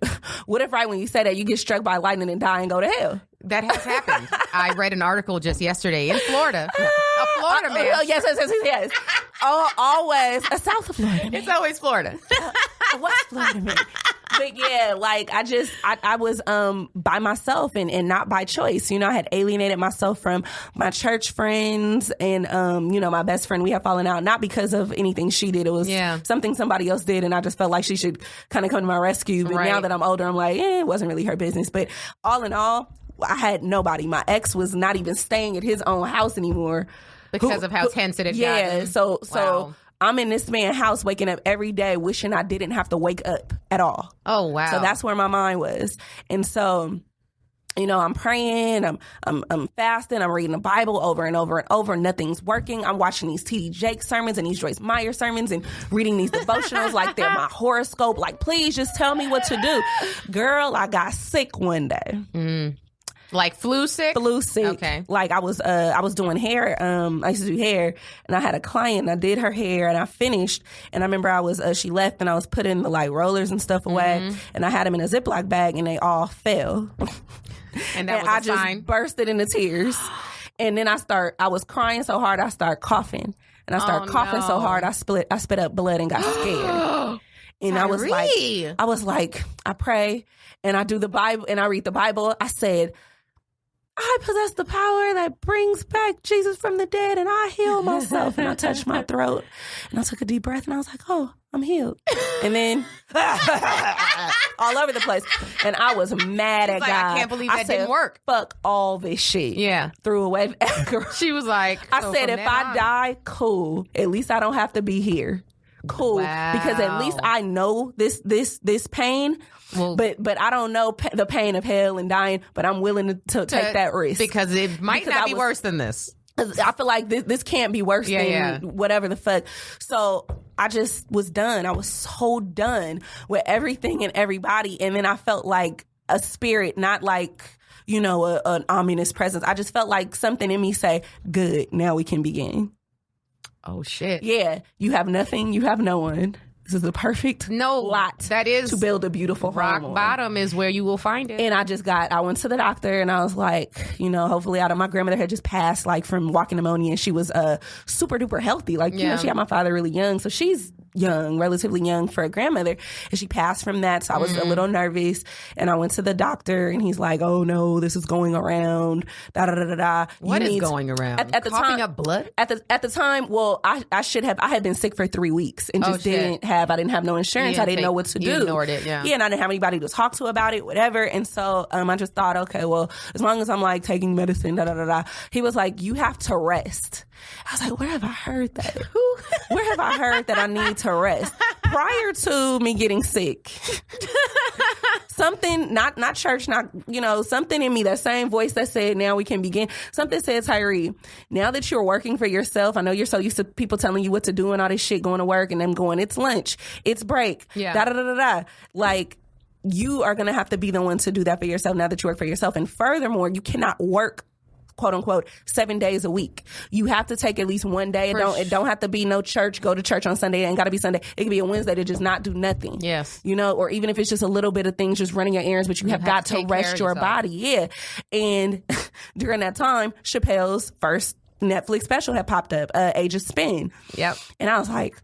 [SPEAKER 2] right when you say that you get struck by lightning and die and go to hell?
[SPEAKER 1] That has happened. I read an article just yesterday in Florida. A Florida man.
[SPEAKER 2] Oh, yes. Always a South of Florida man.
[SPEAKER 1] It's always Florida.
[SPEAKER 2] West Florida man. But yeah, like I was by myself and not by choice. I had alienated myself from my church friends and my best friend. We had fallen out, not because of anything she did. It was something somebody else did, and I just felt like she should kind of come to my rescue. But now that I'm older, I'm like, it wasn't really her business. But all in all, I had nobody. My ex was not even staying at his own house anymore.
[SPEAKER 1] Because of how tense it had gotten.
[SPEAKER 2] So
[SPEAKER 1] Wow.
[SPEAKER 2] I'm in this man's house waking up every day wishing I didn't have to wake up at all.
[SPEAKER 1] Oh, wow.
[SPEAKER 2] So that's where my mind was. And so, you know, I'm praying, I'm fasting, I'm reading the Bible over and over and over. Nothing's working. I'm watching these T.D. Jakes sermons and these Joyce Meyer sermons and reading these devotionals like they're my horoscope. Like, please just tell me what to do. Girl, I got sick one day.
[SPEAKER 1] Like flu sick?
[SPEAKER 2] Flu sick.
[SPEAKER 1] Okay.
[SPEAKER 2] Like I was doing hair. I used to do hair, and I had a client. I did her hair, and I finished. And I remember she left, and I was putting the like rollers and stuff away, and I had them in a Ziploc bag, and they all fell.
[SPEAKER 1] And that was
[SPEAKER 2] I
[SPEAKER 1] a sign?
[SPEAKER 2] just bursted into tears. And then I was crying so hard, I started coughing, and I started coughing so hard, I spit up blood and got scared. And I was like, I pray and I do the Bible and I read the Bible. I said, I possess the power that brings back Jesus from the dead, and I heal myself. And I touched my throat, and I took a deep breath, and I was like, oh, I'm healed. And then all over the place. And I was mad at God.
[SPEAKER 1] I can't believe that didn't work.
[SPEAKER 2] Fuck all this shit.
[SPEAKER 1] Yeah.
[SPEAKER 2] Threw away.
[SPEAKER 1] She was like,
[SPEAKER 2] I said, if I die, cool. At least I don't have to be here. Cool.
[SPEAKER 1] Wow.
[SPEAKER 2] Because at least I know this pain. Well, but I don't know the pain of hell and dying, but I'm willing to take that risk.
[SPEAKER 1] Because it might not be worse than this.
[SPEAKER 2] I feel like this can't be worse than whatever the fuck. So I just was done. I was so done with everything and everybody. And then I felt like a spirit, not like, you know, an ominous presence. I just felt like something in me say, good, now we can begin.
[SPEAKER 1] Oh, shit.
[SPEAKER 2] Yeah. You have nothing. You have no one. This is the perfect lot
[SPEAKER 1] that is
[SPEAKER 2] to build a beautiful
[SPEAKER 1] rock
[SPEAKER 2] home on.
[SPEAKER 1] bottom is where you will find it.
[SPEAKER 2] And I went to the doctor and I was like, you know, hopefully my grandmother had just passed like from walking pneumonia, and she was super duper healthy. Like, you know, she had my father really young. So she's young, relatively young for a grandmother. And she passed from that. So I was a little nervous. And I went to the doctor and he's like, oh no, this is going around. Da da da da da.
[SPEAKER 1] What is going around?
[SPEAKER 2] At the
[SPEAKER 1] Coughing
[SPEAKER 2] time,
[SPEAKER 1] up blood?
[SPEAKER 2] At the time, well, I had been sick for 3 weeks and just I didn't have no insurance. I didn't know what to do.
[SPEAKER 1] You ignored it, yeah.
[SPEAKER 2] Yeah, and I didn't have anybody to talk to about it, whatever. And so I just thought, okay, well, as long as I'm like taking medicine, da da da da. He was like, you have to rest. I was like, where have I heard that? Where have I heard that I need to rest? Prior to me getting sick, something, not church, not, you know, something in me, that same voice that said, now we can begin. Something said, Tyree, now that you're working for yourself, I know you're so used to people telling you what to do and all this shit, going to work and them going, it's lunch, it's break, da da da da da. Like, you are going to have to be the one to do that for yourself now that you work for yourself. And furthermore, you cannot work, quote unquote, 7 days a week. You have to take at least one day. It don't have to be no church, go to church on Sunday. It ain't got to be Sunday. It could be a Wednesday to just not do nothing.
[SPEAKER 1] Yes.
[SPEAKER 2] You know, or even if it's just a little bit of things, just running your errands, but you have got to rest your body. Yeah. And during that time, Chappelle's first Netflix special had popped up, Age of Spin.
[SPEAKER 1] Yep.
[SPEAKER 2] And I was like,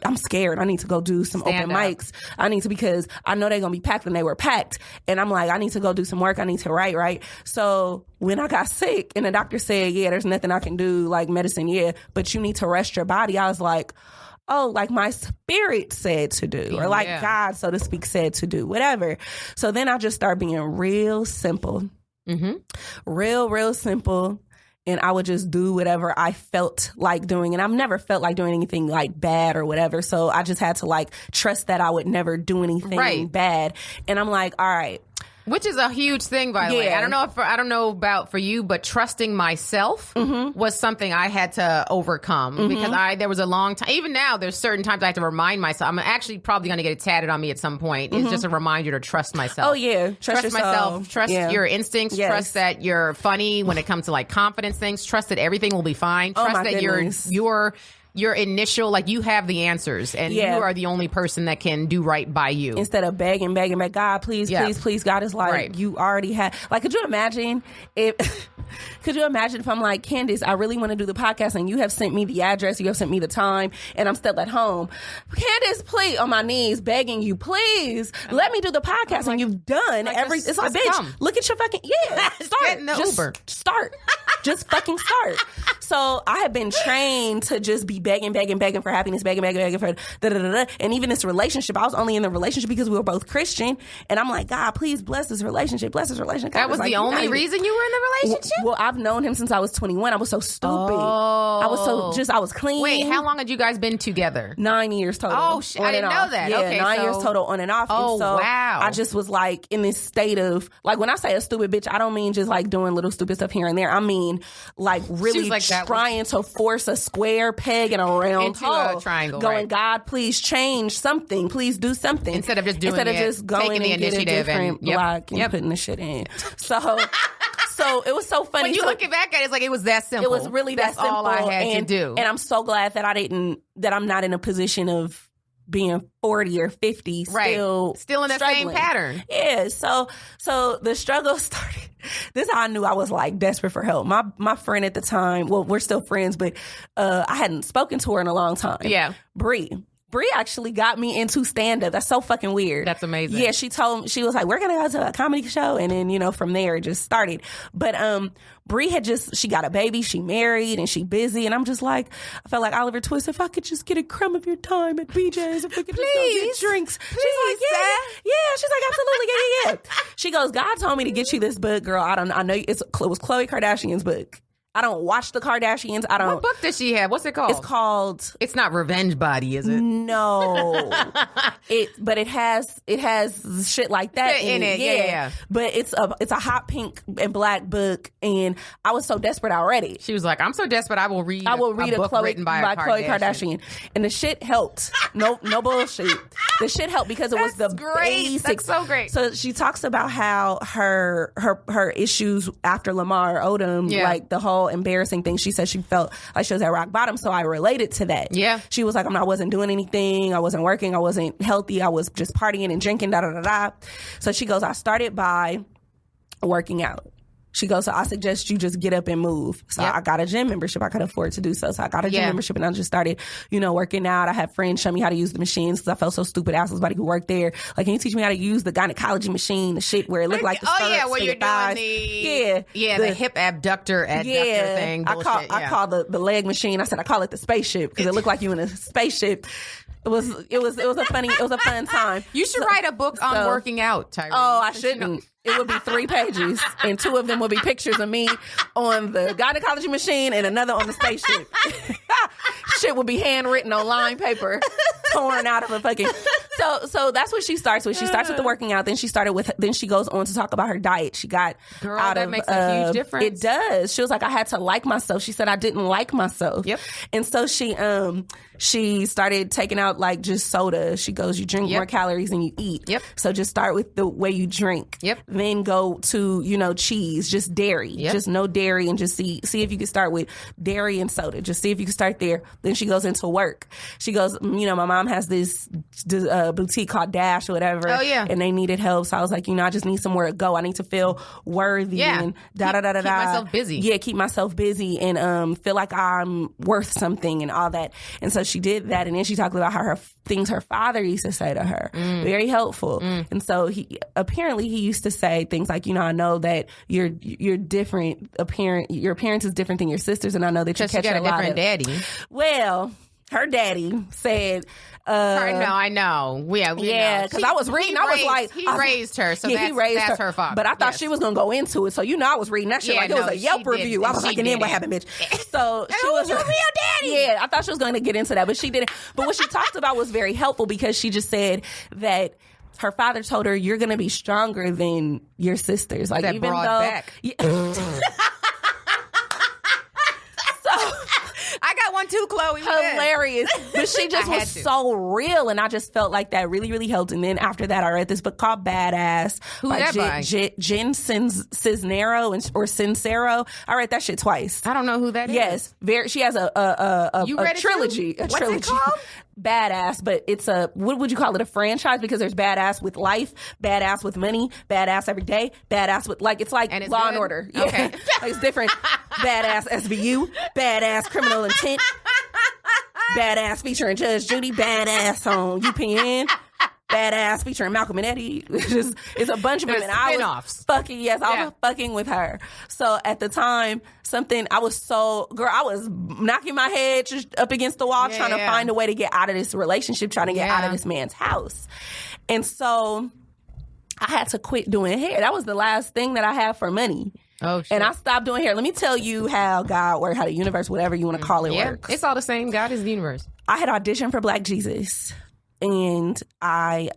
[SPEAKER 2] I'm scared. I need to go do some open mics. I need to, because I know they're going to be packed, and they were packed. And I'm like, I need to go do some work. I need to write, right? So when I got sick and the doctor said, yeah, there's nothing I can do, like medicine, yeah, but you need to rest your body. I was like, oh, like my spirit said to do, or like God, so to speak, said to do, whatever. So then I just started being real simple. Mm-hmm. Real simple. And I would just do whatever I felt like doing. And I've never felt like doing anything like bad or whatever. So I just had to like trust that I would never do anything bad. And I'm like, all right.
[SPEAKER 1] Which is a huge thing, by the way. I don't know about for you, but trusting myself was something I had to overcome because there was a long time. Even now, there's certain times I have to remind myself. I'm actually probably going to get it tatted on me at some point. It's just a reminder to trust myself.
[SPEAKER 2] Oh yeah,
[SPEAKER 1] trust myself. Trust your instincts. Yes. Trust that you're funny when it comes to like confidence things. Trust that everything will be fine. Trust that your initial, like, you have the answers, and you are the only person that can do right by you.
[SPEAKER 2] Instead of begging, God, please, please. God is like, you already have. Like, could you imagine if I'm like, Candice, I really want to do the podcast, and you have sent me the address, you have sent me the time, and I'm still at home. Candice, please, on my knees, begging you, please, let me do the podcast, like, and you've done it's like, bitch, come. Look at your fucking,
[SPEAKER 1] Start. Get in the Uber.
[SPEAKER 2] Start. Just fucking start. So I have been trained to just be begging for happiness, begging for da-da-da-da. And even this relationship, I was only in the relationship because we were both Christian. And I'm like, God, please bless this relationship.
[SPEAKER 1] That was the only reason you were in the relationship?
[SPEAKER 2] Well, I've known him since I was 21. I was so stupid.
[SPEAKER 1] Oh.
[SPEAKER 2] I was clean.
[SPEAKER 1] Wait, how long had you guys been together?
[SPEAKER 2] 9 years total.
[SPEAKER 1] Oh, shit. I didn't know that.
[SPEAKER 2] Yeah,
[SPEAKER 1] okay,
[SPEAKER 2] 9 years total on and off.
[SPEAKER 1] Oh,
[SPEAKER 2] and so
[SPEAKER 1] wow.
[SPEAKER 2] I just was like in this state of, like, when I say a stupid bitch, I don't mean just like doing little stupid stuff here and there. I mean like really like trying to force a square peg in a round
[SPEAKER 1] into
[SPEAKER 2] hole.
[SPEAKER 1] A triangle.
[SPEAKER 2] Going,
[SPEAKER 1] right.
[SPEAKER 2] God, please change something. Please do something.
[SPEAKER 1] Instead of just doing
[SPEAKER 2] just going
[SPEAKER 1] taking
[SPEAKER 2] and
[SPEAKER 1] the
[SPEAKER 2] get a
[SPEAKER 1] initiative
[SPEAKER 2] different block and putting the shit in. So it was so funny.
[SPEAKER 1] When you look back at it, it's like it was that simple.
[SPEAKER 2] It was really that simple.
[SPEAKER 1] That's all I had to do.
[SPEAKER 2] And I'm so glad that I'm not in a position being 40 or 50 still
[SPEAKER 1] in that
[SPEAKER 2] struggling.
[SPEAKER 1] same pattern.
[SPEAKER 2] Yeah. So the struggle started. This is how I knew I was like desperate for help. My friend at the time, well, we're still friends, but I hadn't spoken to her in a long time.
[SPEAKER 1] Yeah.
[SPEAKER 2] Bree actually got me into stand-up. That's so fucking weird.
[SPEAKER 1] That's amazing.
[SPEAKER 2] Yeah, she was like, we're going to go to a comedy show. And then, from there, it just started. But Bree she got a baby, she married, and she busy. And I'm just like, I felt like Oliver Twist, if I could just get a crumb of your time at BJ's, if we could just go get drinks. She's like, yeah. She's like, absolutely, yeah. She goes, God told me to get you this book, girl. I know it was Khloe Kardashian's book. I don't watch the Kardashians.
[SPEAKER 1] What book does she have? What's it called? It's not Revenge Body, is it?
[SPEAKER 2] No. But it has shit like that in it.
[SPEAKER 1] Yeah.
[SPEAKER 2] But it's a hot pink and black book, and I was so desperate already.
[SPEAKER 1] She was like, I'm so desperate I will read a book written by
[SPEAKER 2] Khloe Kardashian. And the shit helped. No bullshit. The shit helped because it was the basics.
[SPEAKER 1] That's so great.
[SPEAKER 2] So she talks about how her issues after Lamar Odom, like the whole embarrassing thing. She said she felt like she was at rock bottom, so I related to that.
[SPEAKER 1] Yeah.
[SPEAKER 2] She was like, I wasn't doing anything, I wasn't working, I wasn't healthy, I was just partying and drinking, So she goes, I started by working out. She goes, so I suggest you just get up and move. So I got a gym membership. I could afford to do so. So I got a gym membership and I just started, working out. I had friends show me how to use the machines because I felt so stupid. I asked somebody who worked there, like, can you teach me how to use the gynecology machine, the shit where it looked like the stirrups
[SPEAKER 1] where you're
[SPEAKER 2] thighs.
[SPEAKER 1] doing the hip abductor thing. Bullshit.
[SPEAKER 2] I call the leg machine. I said, I call it the spaceship because it looked like you in a spaceship. It was a fun time.
[SPEAKER 1] You should write a book on working out, Tyree.
[SPEAKER 2] Oh, I shouldn't. It would be 3 pages, and 2 of them would be pictures of me on the gynecology machine and another on the spaceship. Shit would be handwritten on line paper, torn out of a fucking. So that's what she starts with. She starts with the working out. Then she goes on to talk about her diet. She got
[SPEAKER 1] that makes a huge difference.
[SPEAKER 2] It does. She was like, I had to like myself. She said I didn't like myself.
[SPEAKER 1] Yep.
[SPEAKER 2] And so she started taking out like just soda. She goes, you drink more calories than you eat.
[SPEAKER 1] Yep.
[SPEAKER 2] So just start with the way you drink.
[SPEAKER 1] Yep.
[SPEAKER 2] Then go to, cheese, just dairy, just no dairy, and just see if you can start with dairy and soda. Just see if you can start there. Then she goes into work. She goes, my mom has this boutique called Dash or whatever.
[SPEAKER 1] Oh, yeah.
[SPEAKER 2] And they needed help. So I was like, I just need somewhere to go. I need to feel worthy and da-da-da-da-da.
[SPEAKER 1] Keep myself busy.
[SPEAKER 2] Yeah, keep myself busy and feel like I'm worth something and all that. And so she did that. And then she talked about how things her father used to say to her. Very helpful. And so he used to say things like, I know that you're different. Your appearance is different than your sisters, and I know that you catch
[SPEAKER 1] got
[SPEAKER 2] a lot
[SPEAKER 1] different daddy.
[SPEAKER 2] Well, her daddy said.
[SPEAKER 1] I know.
[SPEAKER 2] Yeah, because I was reading. I was like,
[SPEAKER 1] he raised her, so
[SPEAKER 2] he raised
[SPEAKER 1] that's her father.
[SPEAKER 2] But I thought she was gonna go into it, so I was reading that shit like it was a Yelp review. I was like, and then what happened, bitch? So she was
[SPEAKER 1] your real daddy.
[SPEAKER 2] Yeah, I thought she was going to get into that, but she didn't. But what she talked about was very helpful because she just said that her father told her, you're going to be stronger than your sisters. Like,
[SPEAKER 1] that
[SPEAKER 2] even
[SPEAKER 1] broad
[SPEAKER 2] though.
[SPEAKER 1] Back. I got one too, Chloe.
[SPEAKER 2] Hilarious. But she just was so real, and I just felt like that really, really helped. And then after that, I read this book called Badass by Jen Cisnero or Sincero. I read that shit twice.
[SPEAKER 1] I don't know who that is.
[SPEAKER 2] Yes. She has a trilogy.
[SPEAKER 1] What's it called?
[SPEAKER 2] Badass, but it's what would you call it? A franchise, because there's Badass with Life, Badass with Money, Badass Every Day, Badass with it's like Law and Order. Yeah.
[SPEAKER 1] Okay.
[SPEAKER 2] It's different. Badass SVU, Badass Criminal Intent, Badass featuring Judge Judy, Badass on UPN, Badass featuring Malcolm and Eddie. It's a bunch of women. I was fucking with her. So at the time, I was knocking my head just up against the wall trying to find a way to get out of this relationship, trying to get out of this man's house. And so I had to quit doing hair. That was the last thing that I had for money.
[SPEAKER 1] Oh, shit.
[SPEAKER 2] And I stopped doing hair. Let me tell you how God works, how the universe, whatever you want to call it, works.
[SPEAKER 1] It's all the same. God is the universe.
[SPEAKER 2] I had auditioned for Black Jesus. And I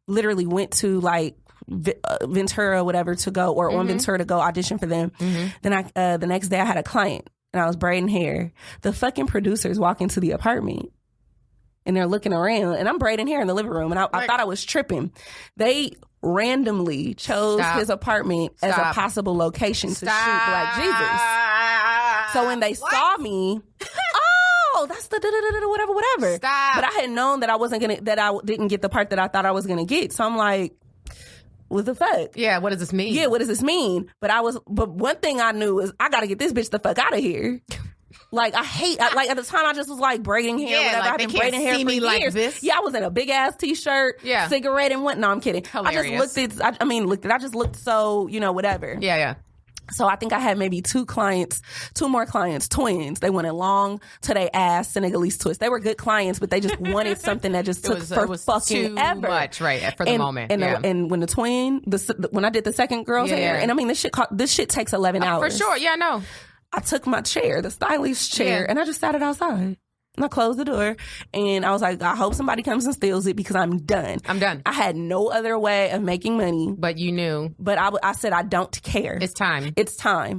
[SPEAKER 2] literally went to like Ventura, whatever, to go, or on Ventura to go audition for them. Then the next day I had a client and I was braiding hair. The fucking producers walk into the apartment and they're looking around and I'm braiding hair in the living room and I thought I was tripping. They randomly chose his apartment as a possible location to shoot Black Jesus. So when they saw me, that's the whatever.
[SPEAKER 1] Stop.
[SPEAKER 2] But I had known that I didn't get the part that I thought I was gonna get. So I'm like, what the fuck?
[SPEAKER 1] Yeah, what does this mean?
[SPEAKER 2] Yeah, what does this mean? But one thing I knew is I gotta get this bitch the fuck out of here. Like at the time I just was like braiding hair, whatever.
[SPEAKER 1] Like
[SPEAKER 2] I've been braiding hair for years.
[SPEAKER 1] Like this.
[SPEAKER 2] Yeah, I was in a big ass t-shirt, cigarette and what? No, I'm kidding.
[SPEAKER 1] Hilarious.
[SPEAKER 2] I just looked so, whatever.
[SPEAKER 1] Yeah.
[SPEAKER 2] So I think I had maybe two more clients, twins. They wanted long to their ass Senegalese twists. They were good clients, but they just wanted something that just took for fucking
[SPEAKER 1] too
[SPEAKER 2] ever.
[SPEAKER 1] Much, right? For the moment.
[SPEAKER 2] And when when I did the second girl's hair, and I mean this shit takes 11 hours.
[SPEAKER 1] For sure, yeah, no.
[SPEAKER 2] I took my chair, the stylist chair, and I just sat it outside. And I closed the door and I was like, I hope somebody comes and steals it because I'm done. I had no other way of making money.
[SPEAKER 1] But you knew.
[SPEAKER 2] But I said, I don't care.
[SPEAKER 1] It's time.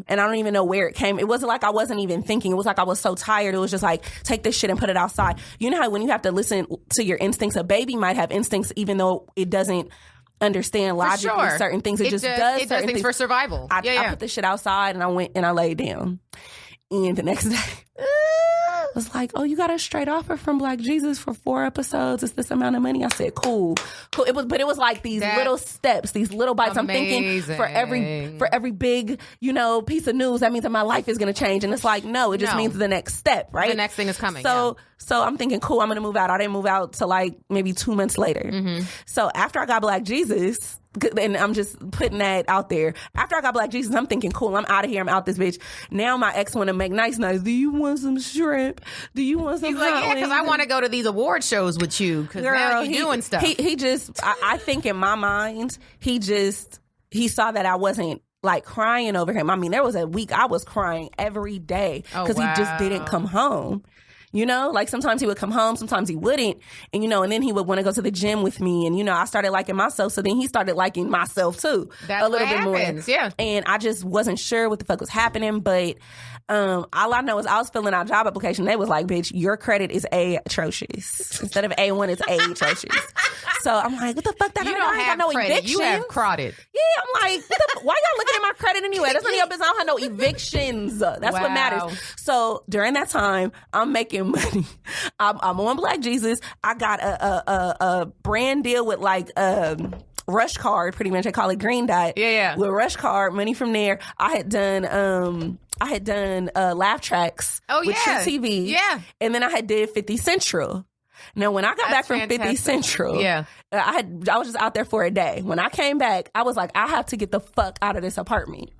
[SPEAKER 2] And I don't even know where it came. It wasn't like I wasn't even thinking. It was like I was so tired. It was just like, take this shit and put it outside. You know how when you have to listen to your instincts, a baby might have instincts even though it doesn't understand logically certain things. It just does
[SPEAKER 1] certain things for survival.
[SPEAKER 2] I put this shit outside and I went and I laid down. And the next day, I was like, oh, you got a straight offer from Black Jesus for 4 episodes. It's this amount of money. I said, cool. It was like these little steps, these little bites.
[SPEAKER 1] Amazing.
[SPEAKER 2] I'm thinking for every big, piece of news, that means that my life is going to change. And it's like, no, it just means the next step, right?
[SPEAKER 1] The next thing is coming.
[SPEAKER 2] So I'm thinking, cool, I'm going to move out. I didn't move out till like maybe 2 months later. So after I got Black Jesus, and I'm just putting that out there. After I got Black Jesus, I'm thinking, cool, I'm out of here. I'm out this bitch. Now my ex want to make nice. Do you want some shrimp? Do you want some
[SPEAKER 1] He's like, yeah, because I want to go to these award shows with you because now you're doing stuff.
[SPEAKER 2] He just, I think in my mind, he saw that I wasn't like crying over him. I mean, there was a week I was crying every day because he just didn't come home. Like sometimes he would come home, sometimes he wouldn't. And, and then he would want to go to the gym with me. And, I started liking myself. So then he started liking myself too.
[SPEAKER 1] That's
[SPEAKER 2] a little
[SPEAKER 1] what
[SPEAKER 2] bit
[SPEAKER 1] happens,
[SPEAKER 2] more.
[SPEAKER 1] Yeah.
[SPEAKER 2] And I just wasn't sure what the fuck was happening. But all I know is I was filling out job application. They was like, bitch, your credit is A-atrocious. Instead of A1, it's A-atrocious. So I'm like, what the fuck?
[SPEAKER 1] You don't have no credit. Evictions? You have credit.
[SPEAKER 2] Yeah, I'm like, why y'all looking at my credit anyway? That's none of your business. I don't have no evictions. That's what matters. So during that time, I'm making money. I'm on Black Jesus. I got a brand deal with like Rush Card, pretty much. I call it Green Dot.
[SPEAKER 1] Yeah.
[SPEAKER 2] With Rush Card, money from there. I had done laugh tracks with True TV.
[SPEAKER 1] Yeah.
[SPEAKER 2] And then I did 50 Central. Now, when I got back from 50 Central, I was just out there for a day. When I came back, I was like, I have to get the fuck out of this apartment.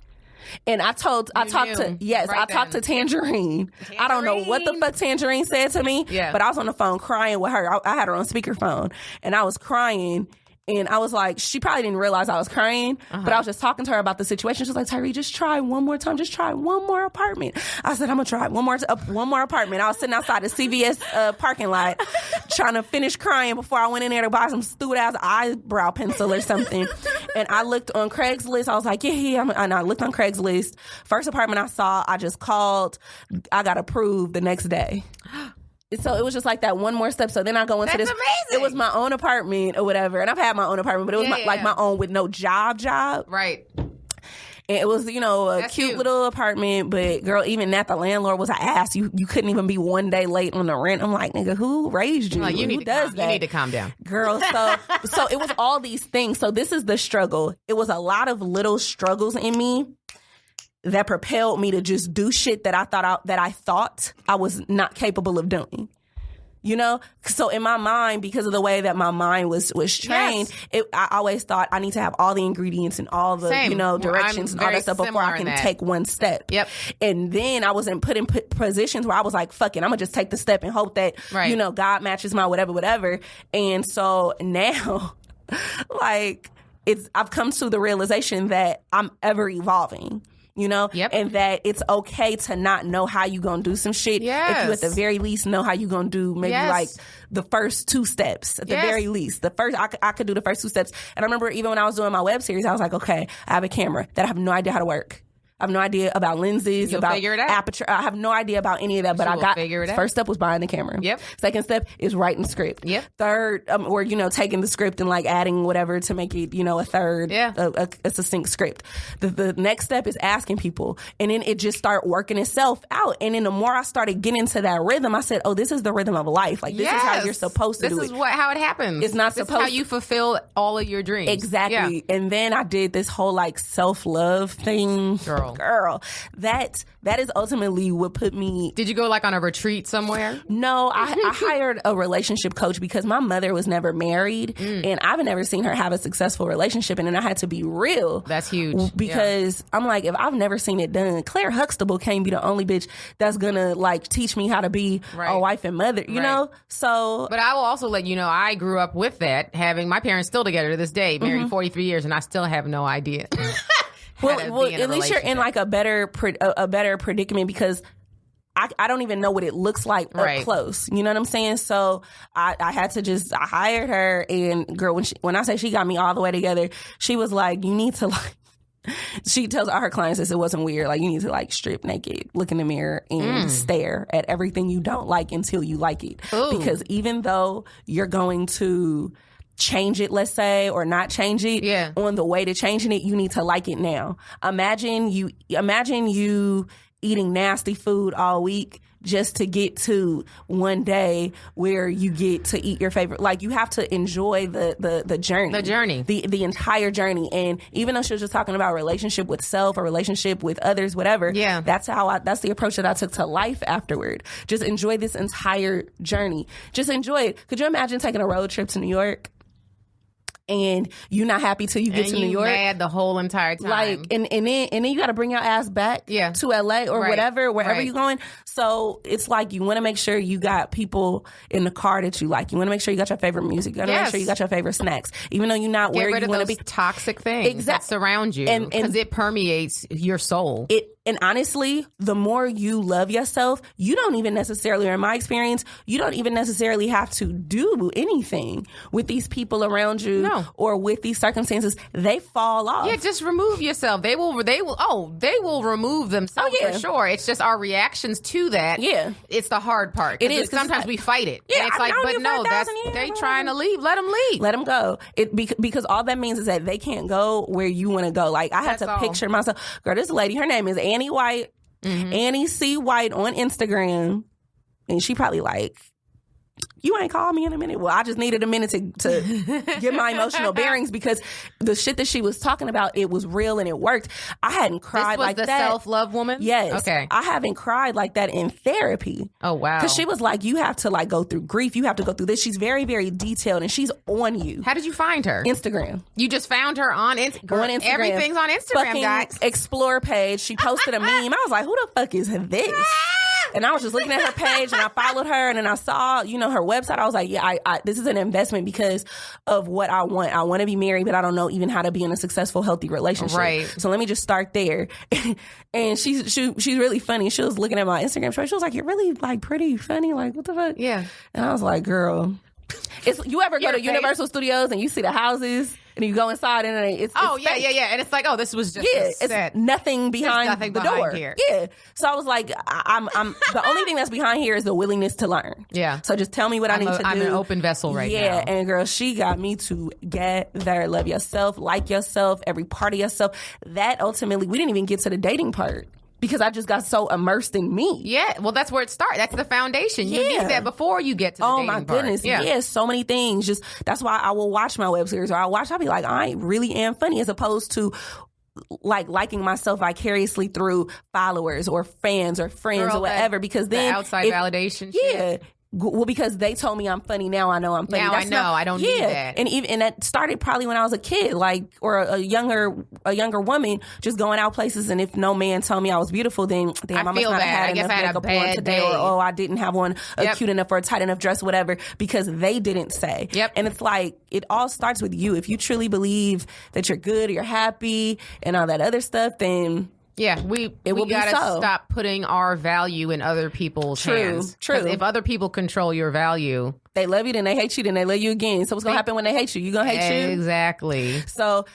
[SPEAKER 2] And I talked to Tangerine. I don't know what the fuck Tangerine said to me, but I was on the phone crying with her. I had her on speakerphone, and I was crying. And I was like, she probably didn't realize I was crying, but I was just talking to her about the situation. She was like, Tyree, just try one more time. Just try one more apartment. I said, I'm going to try one more apartment. I was sitting outside the CVS parking lot trying to finish crying before I went in there to buy some stupid ass eyebrow pencil or something. And I looked on Craigslist. I was like, and I looked on Craigslist. First apartment I saw, I just called. I got approved the next day. So it was just like that one more step. So then I go into this.
[SPEAKER 1] Amazing.
[SPEAKER 2] It was my own apartment or whatever. And I've had my own apartment, but it was my own with no job.
[SPEAKER 1] Right.
[SPEAKER 2] And it was, a cute little apartment. But girl, even that, the landlord was an ass. You couldn't even be one day late on the rent. I'm like, nigga, who raised you?
[SPEAKER 1] Like,
[SPEAKER 2] who does that?
[SPEAKER 1] You need to calm down.
[SPEAKER 2] Girl, so it was all these things. So this is the struggle. It was a lot of little struggles in me that propelled me to just do shit that I thought I was not capable of doing. You know, so in my mind, because of the way that my mind was trained, I always thought I need to have all the ingredients and all the directions and all that stuff before I can take one step.
[SPEAKER 1] Yep.
[SPEAKER 2] And then I was put in positions where I was like, "Fuck it, I'm gonna just take the step and hope that God matches my whatever." And so now, like I've come to the realization that I'm ever evolving. And that it's okay to not know how you gonna do some shit.
[SPEAKER 1] Yes.
[SPEAKER 2] If you at the very least know how you gonna do maybe like the first 2 steps at the very least. The first I could do the first 2 steps. And I remember even when I was doing my web series, I was like, okay, I have a camera that I have no idea how to work. I have no idea about lenses, about aperture. I have no idea about any of that, but I got first step was buying the camera.
[SPEAKER 1] Yep.
[SPEAKER 2] Second step is writing the script.
[SPEAKER 1] Yep.
[SPEAKER 2] Third, or taking the script and like adding whatever to make it, a third, a succinct script. The next step is asking people, and then it just started working itself out. And then the more I started getting into that rhythm, I said, "Oh, this is the rhythm of life. Like this is how you're supposed to do it.
[SPEAKER 1] This is how it happens.
[SPEAKER 2] It's not
[SPEAKER 1] this
[SPEAKER 2] supposed.
[SPEAKER 1] Is how you fulfill all of your dreams.
[SPEAKER 2] Exactly. Yeah. And then I did this whole like self-love thing, girl. That is ultimately what put me...
[SPEAKER 1] Did you go like on a retreat somewhere?
[SPEAKER 2] No, I hired a relationship coach because my mother was never married and I've never seen her have a successful relationship, and then I had to be real.
[SPEAKER 1] That's huge.
[SPEAKER 2] Because I'm like, if I've never seen it done, Claire Huxtable can't be the only bitch that's gonna like teach me how to be a wife and mother, you know? So...
[SPEAKER 1] But I will also let you know, I grew up with that, having my parents still together to this day, married 43 years, and I still have no idea.
[SPEAKER 2] Well, at least you're in like a better predicament because I don't even know what it looks like up close. You know what I'm saying? So I hired her, and girl, when I say she got me all the way together, she was like, you need to like, she tells all her clients this, it wasn't weird. Like, you need to like strip naked, look in the mirror and stare at everything you don't like until you like it. Ooh. Because even though you're going to change it, let's say, or not change it, on the way to changing it, you need to like it now. Imagine you eating nasty food all week just to get to one day where you get to eat your favorite. Like, you have to enjoy the journey.
[SPEAKER 1] The journey.
[SPEAKER 2] The entire journey. And even though she was just talking about relationship with self or relationship with others, whatever, that's the approach that I took to life afterward. Just enjoy this entire journey. Just enjoy it. Could you imagine taking a road trip to New York? And you're not happy till you get to New York.
[SPEAKER 1] Mad the whole entire time.
[SPEAKER 2] Like, and then you got to bring your ass back to LA or whatever, wherever you're going. So it's like, you want to make sure you got people in the car that you like. You want to make sure you got your favorite music. You got to make sure you got your favorite snacks, even though you're not where you want to be.
[SPEAKER 1] Toxic things that surround you, because it permeates your soul.
[SPEAKER 2] And honestly, the more you love yourself, you don't even necessarily, or in my experience, you don't even necessarily have to do anything with these people around you or with these circumstances. They fall off.
[SPEAKER 1] Yeah, just remove yourself. They will remove themselves for sure. It's just our reactions to that. Yeah. It's the hard part. It is. Sometimes we fight it. Yeah, and it's like, but no, they trying to leave. Let them leave.
[SPEAKER 2] Let them go. Because all that means is that they can't go where you want to go. Like, I had to picture myself. Girl, this lady, her name is Annie White, Annie C. White on Instagram, and she probably like, you ain't called me in a minute. Well, I just needed a minute to get my emotional bearings, because the shit that she was talking about, it was real and it worked. I hadn't cried like that.
[SPEAKER 1] This was the self-love woman?
[SPEAKER 2] Yes. Okay. I haven't cried like that in therapy.
[SPEAKER 1] Oh, wow.
[SPEAKER 2] Because she was like, you have to like go through grief. You have to go through this. She's very, very detailed, and she's on you.
[SPEAKER 1] How did you find her?
[SPEAKER 2] Instagram.
[SPEAKER 1] You just found her on Instagram? On Instagram. Everything's on Instagram,
[SPEAKER 2] fucking
[SPEAKER 1] guys.
[SPEAKER 2] Explore page. She posted a meme. I was like, who the fuck is this? And I was just looking at her page, and I followed her, and then I saw, her website. I was like, yeah, I this is an investment because of what I want. I want to be married, but I don't know even how to be in a successful, healthy relationship. Right. So let me just start there. And she's really funny. She was looking at my Instagram story. She was like, you're really like pretty funny. Like, what the fuck? Yeah. And I was like, girl, you ever go to Universal Studios and you see the houses? And you go inside and it's
[SPEAKER 1] yeah. And it's like, oh, this was just a set.
[SPEAKER 2] It's nothing behind the door. Here. Yeah. So I was like, I'm the only thing that's behind here is the willingness to learn. Yeah. So just tell me what I need to do.
[SPEAKER 1] I'm an open vessel right now.
[SPEAKER 2] Yeah. And girl, she got me to get there. Love yourself, like yourself, every part of yourself. That ultimately, we didn't even get to the dating part, because I just got so immersed in me.
[SPEAKER 1] Yeah, well, that's where it starts. That's the foundation. You need that before you get to the dating part.
[SPEAKER 2] Oh, my goodness. Yeah, so many things. Just that's why I will watch my web series, or I'll be like, I really am funny, as opposed to like liking myself vicariously through followers or fans or friends or whatever. Because then
[SPEAKER 1] the outside validation shit.
[SPEAKER 2] Well, because they told me I'm funny. Now I know I'm funny.
[SPEAKER 1] Now I know. I don't need that.
[SPEAKER 2] And that started probably when I was a kid, like, or a younger woman, just going out places. And if no man told me I was beautiful, then damn, I must not have had enough makeup on today, or I didn't have on a cute enough or a tight enough dress, whatever, because they didn't say. And it's like, it all starts with you. If you truly believe that you're good, or you're happy, and all that other stuff, then we gotta stop putting our value in other people's hands. True. If other people control your value, they love you, then they hate you, then they love you again. So what's gonna happen when they hate you? You gonna hate you?
[SPEAKER 1] Exactly.
[SPEAKER 2] So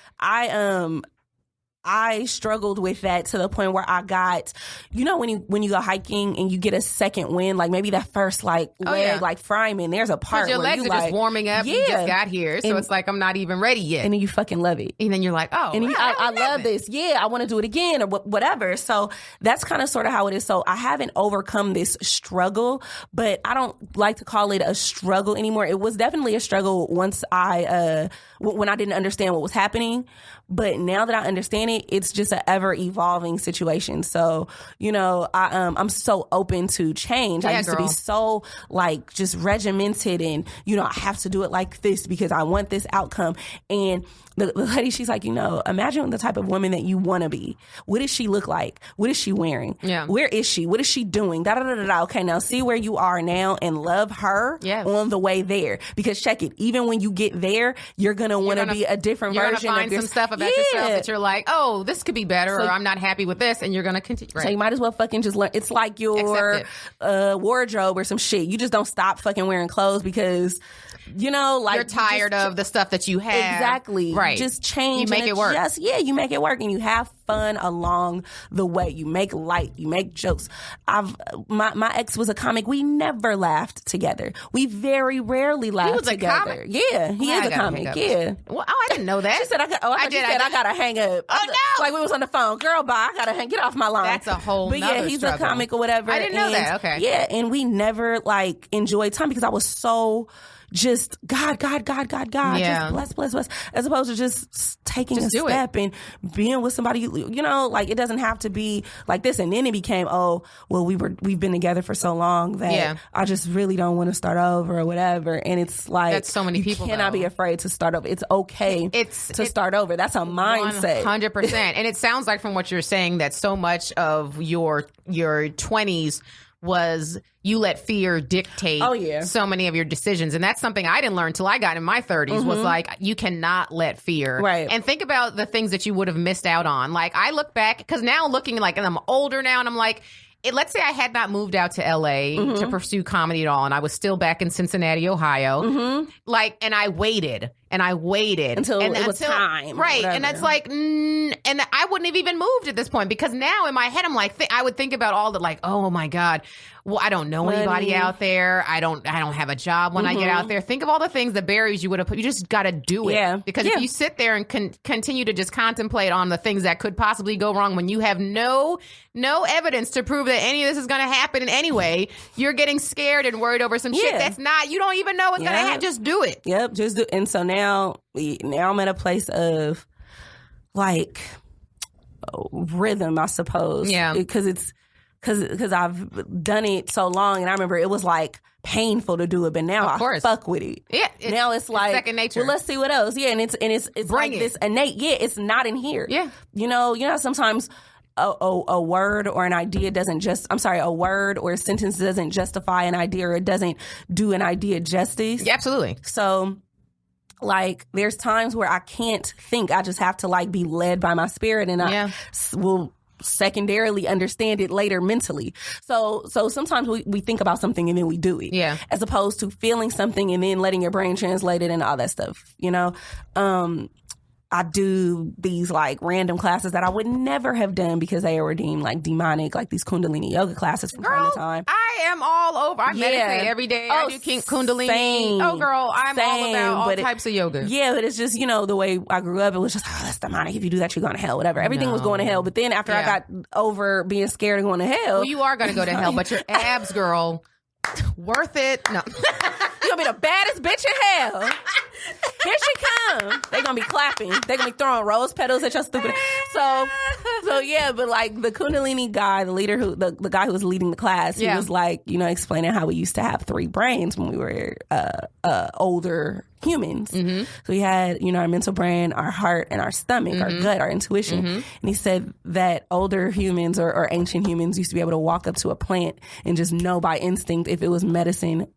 [SPEAKER 2] I struggled with that to the point where I got, when you go hiking and you get a second wind, like maybe that first leg, like fryman, there's a part where
[SPEAKER 1] your legs are just warming up. You just got here, so it's like I'm not even ready yet.
[SPEAKER 2] And then you fucking love it.
[SPEAKER 1] And then you're like, oh,
[SPEAKER 2] and I love this. Yeah, I want to do it again or whatever. So that's kind of sort of how it is. So I haven't overcome this struggle, but I don't like to call it a struggle anymore. It was definitely a struggle once when I didn't understand what was happening. But now that I understand it, it's just an ever evolving situation. So, I'm so open to change. I used to be so like just regimented and, I have to do it like this because I want this outcome. And the lady, she's like, imagine the type of woman that you want to be. What does she look like? What is she wearing?
[SPEAKER 1] Yeah.
[SPEAKER 2] Where is she? What is she doing? Okay, now see where you are now and love her on the way there. Because check it, even when you get there, you're going to want to be a different version of yourself.
[SPEAKER 1] You're going to find some stuff about yourself that you're like, oh, this could be better, or I'm not happy with this, and you're going to continue. Right.
[SPEAKER 2] So you might as well fucking just learn. It's like your wardrobe or some shit. You just don't stop fucking wearing clothes because... like
[SPEAKER 1] you're tired of the stuff that you have.
[SPEAKER 2] Exactly.
[SPEAKER 1] Right.
[SPEAKER 2] Just change.
[SPEAKER 1] You make it work.
[SPEAKER 2] You make it work and you have fun along the way. You make light. You make jokes. My ex was a comic. We never laughed together. We very rarely laughed together.
[SPEAKER 1] Comic?
[SPEAKER 2] Yeah, he is a comic. Yeah.
[SPEAKER 1] Well, I didn't know that.
[SPEAKER 2] She said, I gotta hang up.
[SPEAKER 1] Oh, no.
[SPEAKER 2] Like we was on the phone. Girl, bye. I gotta get off my line.
[SPEAKER 1] That's a whole
[SPEAKER 2] But yeah, he's
[SPEAKER 1] struggle.
[SPEAKER 2] a comic or whatever.
[SPEAKER 1] I didn't know that. Okay.
[SPEAKER 2] Yeah, and we never enjoyed time because I was so... just God,
[SPEAKER 1] yeah.
[SPEAKER 2] just bless, as opposed to just taking a step and being with somebody, it doesn't have to be like this. And then it became, we've been together for so long that I just really don't want to start over or whatever. And it's like,
[SPEAKER 1] that's so many people.
[SPEAKER 2] You cannot be afraid to start over. It's okay to start over. That's a mindset.
[SPEAKER 1] 100%. And it sounds like from what you're saying that so much of your 20s was you let fear dictate so mmany of your decisions. And that's something I didn't learn till I got in my 30s was like, you cannot let fear.
[SPEAKER 2] Right.
[SPEAKER 1] And think about the things that you would have missed out on. Like I look back, because now looking like, and I'm older now, and I'm like, let's say I had not moved out to LA to pursue comedy at all, and I was still back in Cincinnati, Ohio. And I waited
[SPEAKER 2] until it was time.
[SPEAKER 1] Right. And that's like, and I wouldn't have even moved at this point, because now in my head, I'm like, I would think about all the like, oh my God, well, I don't know anybody out there. I don't have a job when I get out there. Think of all the things, the barriers you would have put. You just got to do it.
[SPEAKER 2] Yeah.
[SPEAKER 1] Because if you sit there and continue to just contemplate on the things that could possibly go wrong when you have no evidence to prove that any of this is going to happen in any way, you're getting scared and worried over some shit that's not, you don't even know what's going to happen. Just do it.
[SPEAKER 2] Yep. Just do. And so now I'm at a place of like rhythm, I suppose.
[SPEAKER 1] Yeah.
[SPEAKER 2] Because I've done it so long, and I remember it was like painful to do it, but now I fuck with it.
[SPEAKER 1] Yeah,
[SPEAKER 2] now it's like
[SPEAKER 1] second nature.
[SPEAKER 2] Well, let's see what else. Yeah, and it's like this innate. Yeah, it's not in here.
[SPEAKER 1] Yeah,
[SPEAKER 2] sometimes a word or an idea a word or a sentence doesn't justify an idea, or it doesn't do an idea justice.
[SPEAKER 1] Yeah, absolutely.
[SPEAKER 2] So, like, there's times where I can't think. I just have to like be led by my spirit, and I will secondarily understand it later mentally. So sometimes we think about something and then we do it.
[SPEAKER 1] Yeah.
[SPEAKER 2] As opposed to feeling something and then letting your brain translate it and all that stuff, I do these like random classes that I would never have done because they were deemed like demonic, like these Kundalini yoga classes from time to time.
[SPEAKER 1] I am all over. I meditate every day. I do Kundalini.
[SPEAKER 2] Same.
[SPEAKER 1] Oh, girl, I'm all about all types of yoga.
[SPEAKER 2] Yeah, but it's just, the way I grew up, it was just, that's demonic. If you do that, you're going to hell, whatever. Everything was going to hell. But then after I got over being scared of going to hell.
[SPEAKER 1] Well, you are going to go to hell, but your abs, girl, worth it. No.
[SPEAKER 2] You're going to be the baddest bitch in hell. Here she comes. They gonna be clapping. They're gonna be throwing rose petals at your stupid. So yeah, but like the Kundalini guy, the leader the guy who was leading the class, he was like, explaining how we used to have 3 brains when we were older humans. So we had, our mental brain, our heart, and our stomach, our gut, our intuition. And he said that older humans or ancient humans used to be able to walk up to a plant and just know by instinct if it was medicine,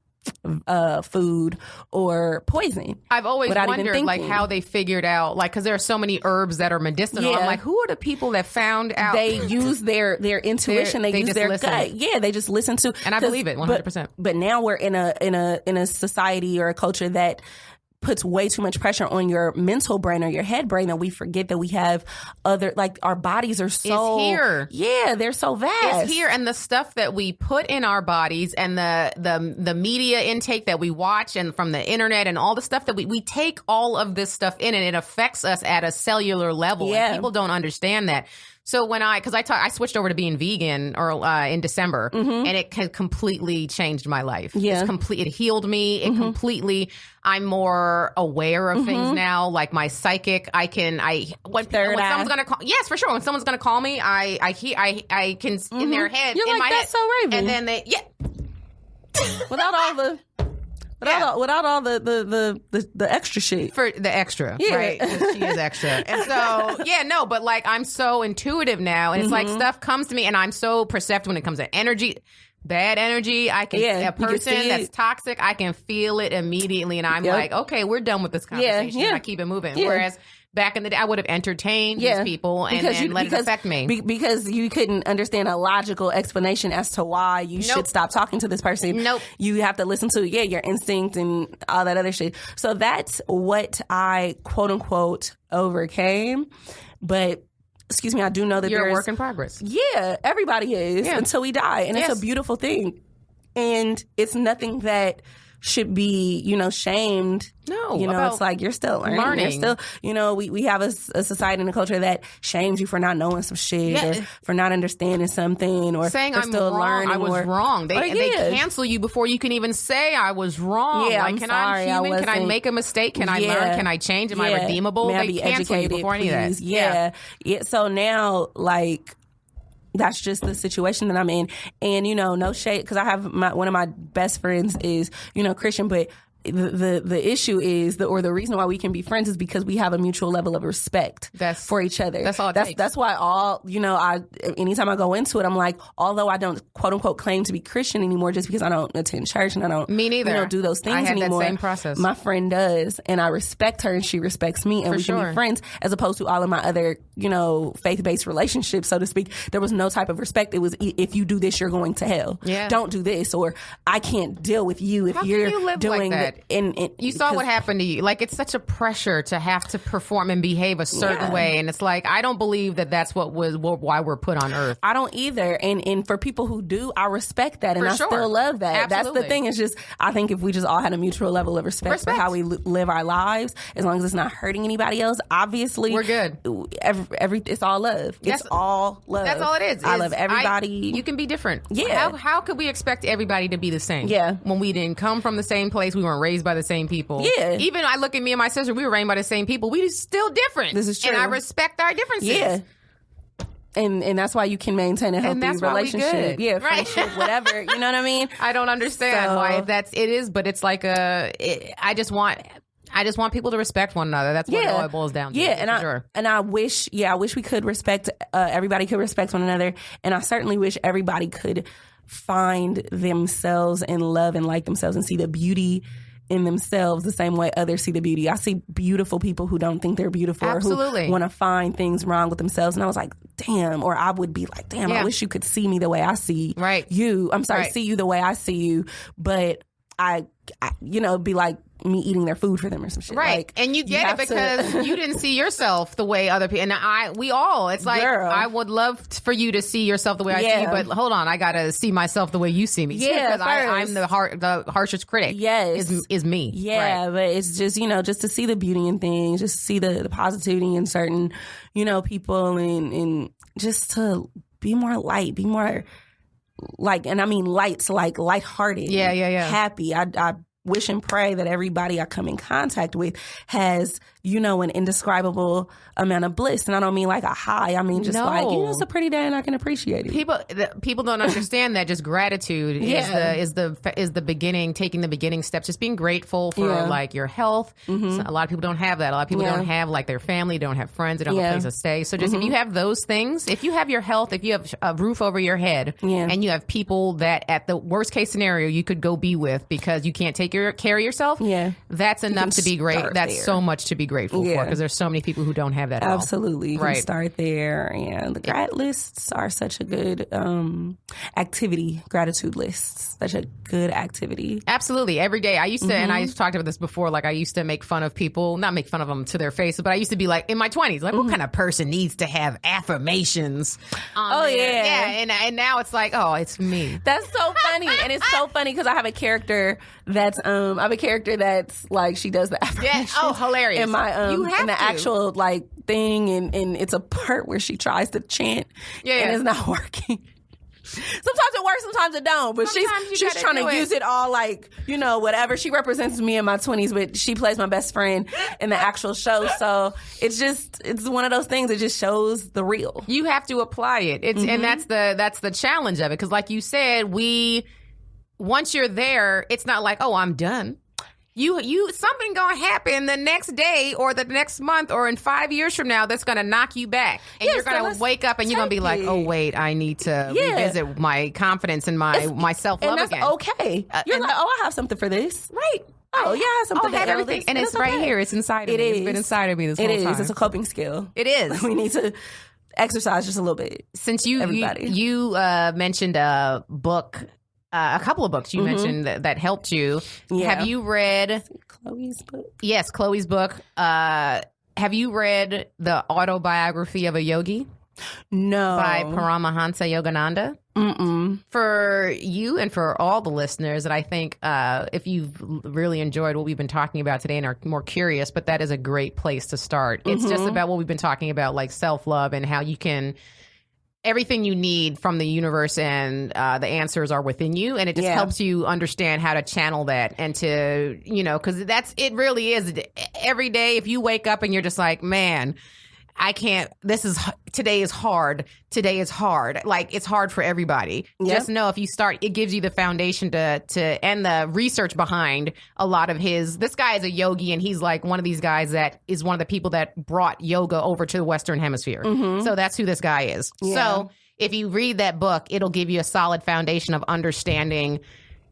[SPEAKER 2] food, or poison.
[SPEAKER 1] I've always wondered like how they figured out, like, because there are so many herbs that are medicinal. I'm like, who are the people that found out?
[SPEAKER 2] They use their intuition. They use their gut. Yeah, they just listen to.
[SPEAKER 1] And I believe it 100%.
[SPEAKER 2] But now we're in a society or a culture that puts way too much pressure on your mental brain or your head brain that we forget that we have other, like, our bodies are so...
[SPEAKER 1] It's here.
[SPEAKER 2] Yeah, they're so vast.
[SPEAKER 1] It's here, and the stuff that we put in our bodies and the media intake that we watch and from the internet and all the stuff that we take all of this stuff in, and it affects us at a cellular level. And people don't understand that. So when I switched over to being vegan in December, and it completely changed my life.
[SPEAKER 2] Yeah.
[SPEAKER 1] It healed me. It completely, I'm more aware of things now. Like my psychic, when someone's going to call, yes, for sure. When someone's going to call me, I can, in their head,
[SPEAKER 2] You're
[SPEAKER 1] in
[SPEAKER 2] like,
[SPEAKER 1] my
[SPEAKER 2] that's
[SPEAKER 1] head.
[SPEAKER 2] so Raven.
[SPEAKER 1] And then
[SPEAKER 2] without all the extra shit.
[SPEAKER 1] For the extra, right? 'Cause she is extra. And so, but like I'm so intuitive now. And it's like stuff comes to me and I'm so perceptive when it comes to energy. Bad energy, I can a person that's toxic, I can feel it immediately. And I'm like, okay, we're done with this conversation. I keep it moving. Whereas back in the day, I would have entertained these people and then let it affect me.
[SPEAKER 2] Because you couldn't understand a logical explanation as to why you should stop talking to this person. You have to listen to, your instinct and all that other shit. So that's what I, quote unquote, overcame. But excuse me, I do know that
[SPEAKER 1] you're a work in progress.
[SPEAKER 2] Yeah, everybody is until we die. And it's a beautiful thing. And it's nothing that should be, shamed.
[SPEAKER 1] No,
[SPEAKER 2] it's like you're still learning. You're still, we have a society and a culture that shames you for not knowing some shit or for not understanding something or
[SPEAKER 1] saying
[SPEAKER 2] I'm
[SPEAKER 1] still
[SPEAKER 2] wrong.
[SPEAKER 1] Learning. I was wrong. They cancel you before you can even say I was wrong.
[SPEAKER 2] Yeah,
[SPEAKER 1] like, I'm human? Can I make a mistake? Can I learn? Can I change? Am I redeemable?
[SPEAKER 2] May I
[SPEAKER 1] they
[SPEAKER 2] be
[SPEAKER 1] cancel
[SPEAKER 2] educated,
[SPEAKER 1] you before
[SPEAKER 2] please?
[SPEAKER 1] Any of that.
[SPEAKER 2] Yeah. So now, like, that's just the situation that I'm in. And, no shade, because I have one of my best friends is, Christian, but the issue is the reason why we can be friends is because we have a mutual level of respect for each other.
[SPEAKER 1] That's all it takes.
[SPEAKER 2] That's why anytime I go into it, I'm like, although I don't quote unquote claim to be Christian anymore, just because I don't attend church and I don't
[SPEAKER 1] me neither
[SPEAKER 2] do those things anymore.
[SPEAKER 1] That same process.
[SPEAKER 2] My friend does, and I respect her and she respects me, and we can be friends, as opposed to all of my other faith-based relationships, so to speak. There was no type of respect. It was, if you do this, you're going to hell. Don't do this, or I can't deal with you if you're doing that. And
[SPEAKER 1] you saw what happened to you. Like, it's such a pressure to have to perform and behave a certain way, and it's like, I don't believe that that's why we're put on earth.
[SPEAKER 2] I don't either. And for people who do, I respect that, and I still love that.
[SPEAKER 1] Absolutely.
[SPEAKER 2] That's the thing. It's just, I think if we just all had a mutual level of respect for how we live our lives, as long as it's not hurting anybody else, obviously
[SPEAKER 1] we're good.
[SPEAKER 2] It's all love. It's all love.
[SPEAKER 1] That's all it is.
[SPEAKER 2] I love everybody.
[SPEAKER 1] You can be different.
[SPEAKER 2] Yeah.
[SPEAKER 1] How could we expect everybody to be the same?
[SPEAKER 2] Yeah.
[SPEAKER 1] When we didn't come from the same place, we weren't raised by the same people.
[SPEAKER 2] Yeah.
[SPEAKER 1] Even I look at me and my sister, we were raised by the same people. We still different.
[SPEAKER 2] This is true.
[SPEAKER 1] And I respect our differences.
[SPEAKER 2] Yeah. And that's why you can maintain a healthy relationship. Yeah, friendship, whatever. You know what I mean?
[SPEAKER 1] I don't understand why it is, but it's like I just want people to respect one another. That's what it all boils down to.
[SPEAKER 2] Yeah, and I wish we could respect, everybody could respect one another. And I certainly wish everybody could find themselves and love and like themselves and see the beauty in themselves the same way others see the beauty. I see beautiful people who don't think they're beautiful or who want to find things wrong with themselves. And I was like, damn, or I would be like, damn, I wish you could see me the way I see you. I'm sorry, see you the way I see you. But I be like me eating their food for them or some shit.
[SPEAKER 1] Right.
[SPEAKER 2] Like,
[SPEAKER 1] and you get it because you didn't see yourself the way other people, and it's like, girl, I would love for you to see yourself the way I see you, but hold on, I gotta see myself the way you see me.
[SPEAKER 2] Yeah,
[SPEAKER 1] because I'm the harshest critic.
[SPEAKER 2] Yes.
[SPEAKER 1] Is me.
[SPEAKER 2] Yeah, but it's just, just to see the beauty in things, just to see the positivity in certain, people and just to be more light, be more like, and I mean lights, like lighthearted.
[SPEAKER 1] Yeah.
[SPEAKER 2] Happy. I wish and pray that everybody I come in contact with has, you know, an indescribable amount of bliss. And I don't mean like a high. I mean just like, you know, it's a pretty day and I can appreciate it.
[SPEAKER 1] People don't understand that just gratitude is the beginning, taking the beginning steps, just being grateful for like your health. Mm-hmm. So a lot of people don't have that. A lot of people don't have like their family, don't have friends, they don't have a place to stay. So just if you have those things, if you have your health, if you have a roof over your head and you have people that at the worst case scenario you could go be with because you can't take care of yourself, that's enough to be great. That's so much to be grateful for because there's so many people who don't have that at all.
[SPEAKER 2] Absolutely. You can start there. And the grat lists are such a good activity, gratitude lists, such a good activity.
[SPEAKER 1] Absolutely. Every day. I used to, and I've talked about this before, like I used to make fun of people, not make fun of them to their face, but I used to be like, in my 20s, like what kind of person needs to have affirmations on there? Yeah. And now it's like, oh, it's me.
[SPEAKER 2] That's so funny. And it's so funny because I have a character that's like, she does the affirmations.
[SPEAKER 1] Yeah. Oh, hilarious.
[SPEAKER 2] In my, in the actual like thing. And it's a part where she tries to chant and it's not working. Sometimes it works, sometimes it don't. But she's trying to use it all like, you know, whatever. She represents me in my 20s, but she plays my best friend in the actual show. So it's one of those things that just shows the real.
[SPEAKER 1] You have to apply it. And that's the challenge of it. Because like you said, once you're there, it's not like, oh, I'm done. You something gonna happen the next day or the next month or in 5 years from now that's gonna knock you back, and you're gonna wake up and you're gonna be like, oh wait, I need to revisit my confidence and my self love again.
[SPEAKER 2] And that's okay. You're like, oh, I have something for this,
[SPEAKER 1] right?
[SPEAKER 2] Oh yeah, I have something.
[SPEAKER 1] I have everything, and it's right here. It's inside of me. It's been inside of me this whole time.
[SPEAKER 2] It is. It's a coping skill.
[SPEAKER 1] It is.
[SPEAKER 2] We need to exercise just a little bit.
[SPEAKER 1] Since you mentioned a book. A couple of books you mentioned that helped you. Yeah. Have you read
[SPEAKER 2] Chloe's book?
[SPEAKER 1] Yes, Chloe's book. Have you read the autobiography of a yogi?
[SPEAKER 2] No.
[SPEAKER 1] By Paramahansa Yogananda? Mm-mm. For you and for all the listeners, that I think if you've really enjoyed what we've been talking about today and are more curious, but that is a great place to start. It's just about what we've been talking about, like self-love and how you can... Everything you need from the universe and the answers are within you. And it just helps you understand how to channel that and to, you know, because it really is every day. If you wake up and you're just like, man, I can't, today is hard. Today is hard. Like, it's hard for everybody. Yep. Just know if you start, it gives you the foundation to and the research behind a lot of this guy is a yogi, and he's like one of these guys that is one of the people that brought yoga over to the Western Hemisphere. Mm-hmm. So that's who this guy is. Yeah. So if you read that book, it'll give you a solid foundation of understanding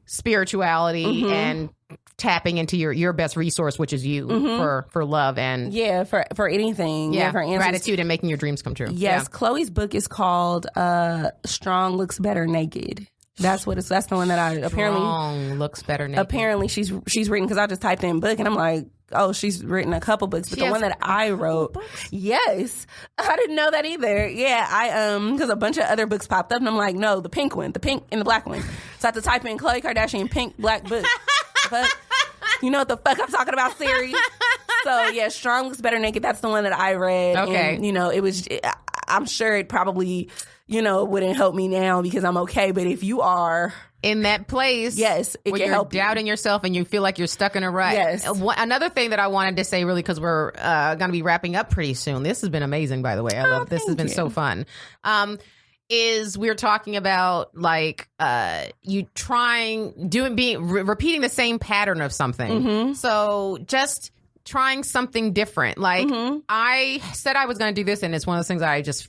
[SPEAKER 1] spirituality and tapping into your best resource, which is you for love and
[SPEAKER 2] for anything. For answers.
[SPEAKER 1] Gratitude and making your dreams come true.
[SPEAKER 2] Yes, Chloe's book is called "Strong Looks Better Naked." That's the one that I apparently
[SPEAKER 1] Strong Looks Better Naked.
[SPEAKER 2] Apparently she's written, because I just typed in book and I'm like, oh, she's written a couple books, but the one that I wrote, yes, I didn't know that either. Yeah, I because a bunch of other books popped up and I'm like, no, the pink and the black one. So I had to type in Khloe Kardashian pink black book. But you know what the fuck I'm talking about, Siri? So yeah, Strong Looks Better Naked. That's the one that I read. Okay, and, you know, I'm sure it probably, you know, wouldn't help me now because I'm okay. But if you are
[SPEAKER 1] in that place,
[SPEAKER 2] yes, it
[SPEAKER 1] where
[SPEAKER 2] can
[SPEAKER 1] you're
[SPEAKER 2] help
[SPEAKER 1] doubting yourself and you feel like you're stuck in a rut.
[SPEAKER 2] Yes.
[SPEAKER 1] Another thing that I wanted to say, really, because we're going to be wrapping up pretty soon. This has been amazing, by the way. I love this. Has been so fun. Is we're talking about like you repeating the same pattern of something. Mm-hmm. So just trying something different. Like I said I was going to do this, and it's one of those things I just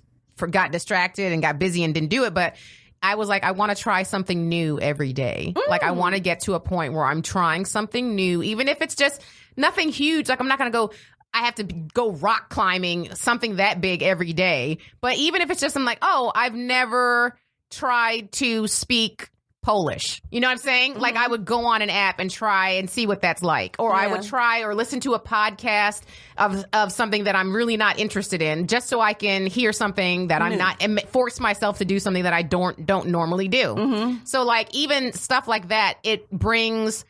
[SPEAKER 1] got distracted and got busy and didn't do it. But I was like, I want to try something new every day. Like I want to get to a point where I'm trying something new, even if it's just nothing huge. Like I'm not going to go. I have to go rock climbing, something that big every day. But even if it's just, I'm like, oh, I've never tried to speak Polish. You know what I'm saying? Like I would go on an app and try and see what that's like. Or I would try or listen to a podcast of something that I'm really not interested in, just so I can hear something that I'm not, and force myself to do something that I don't normally do. So like even stuff like that, it brings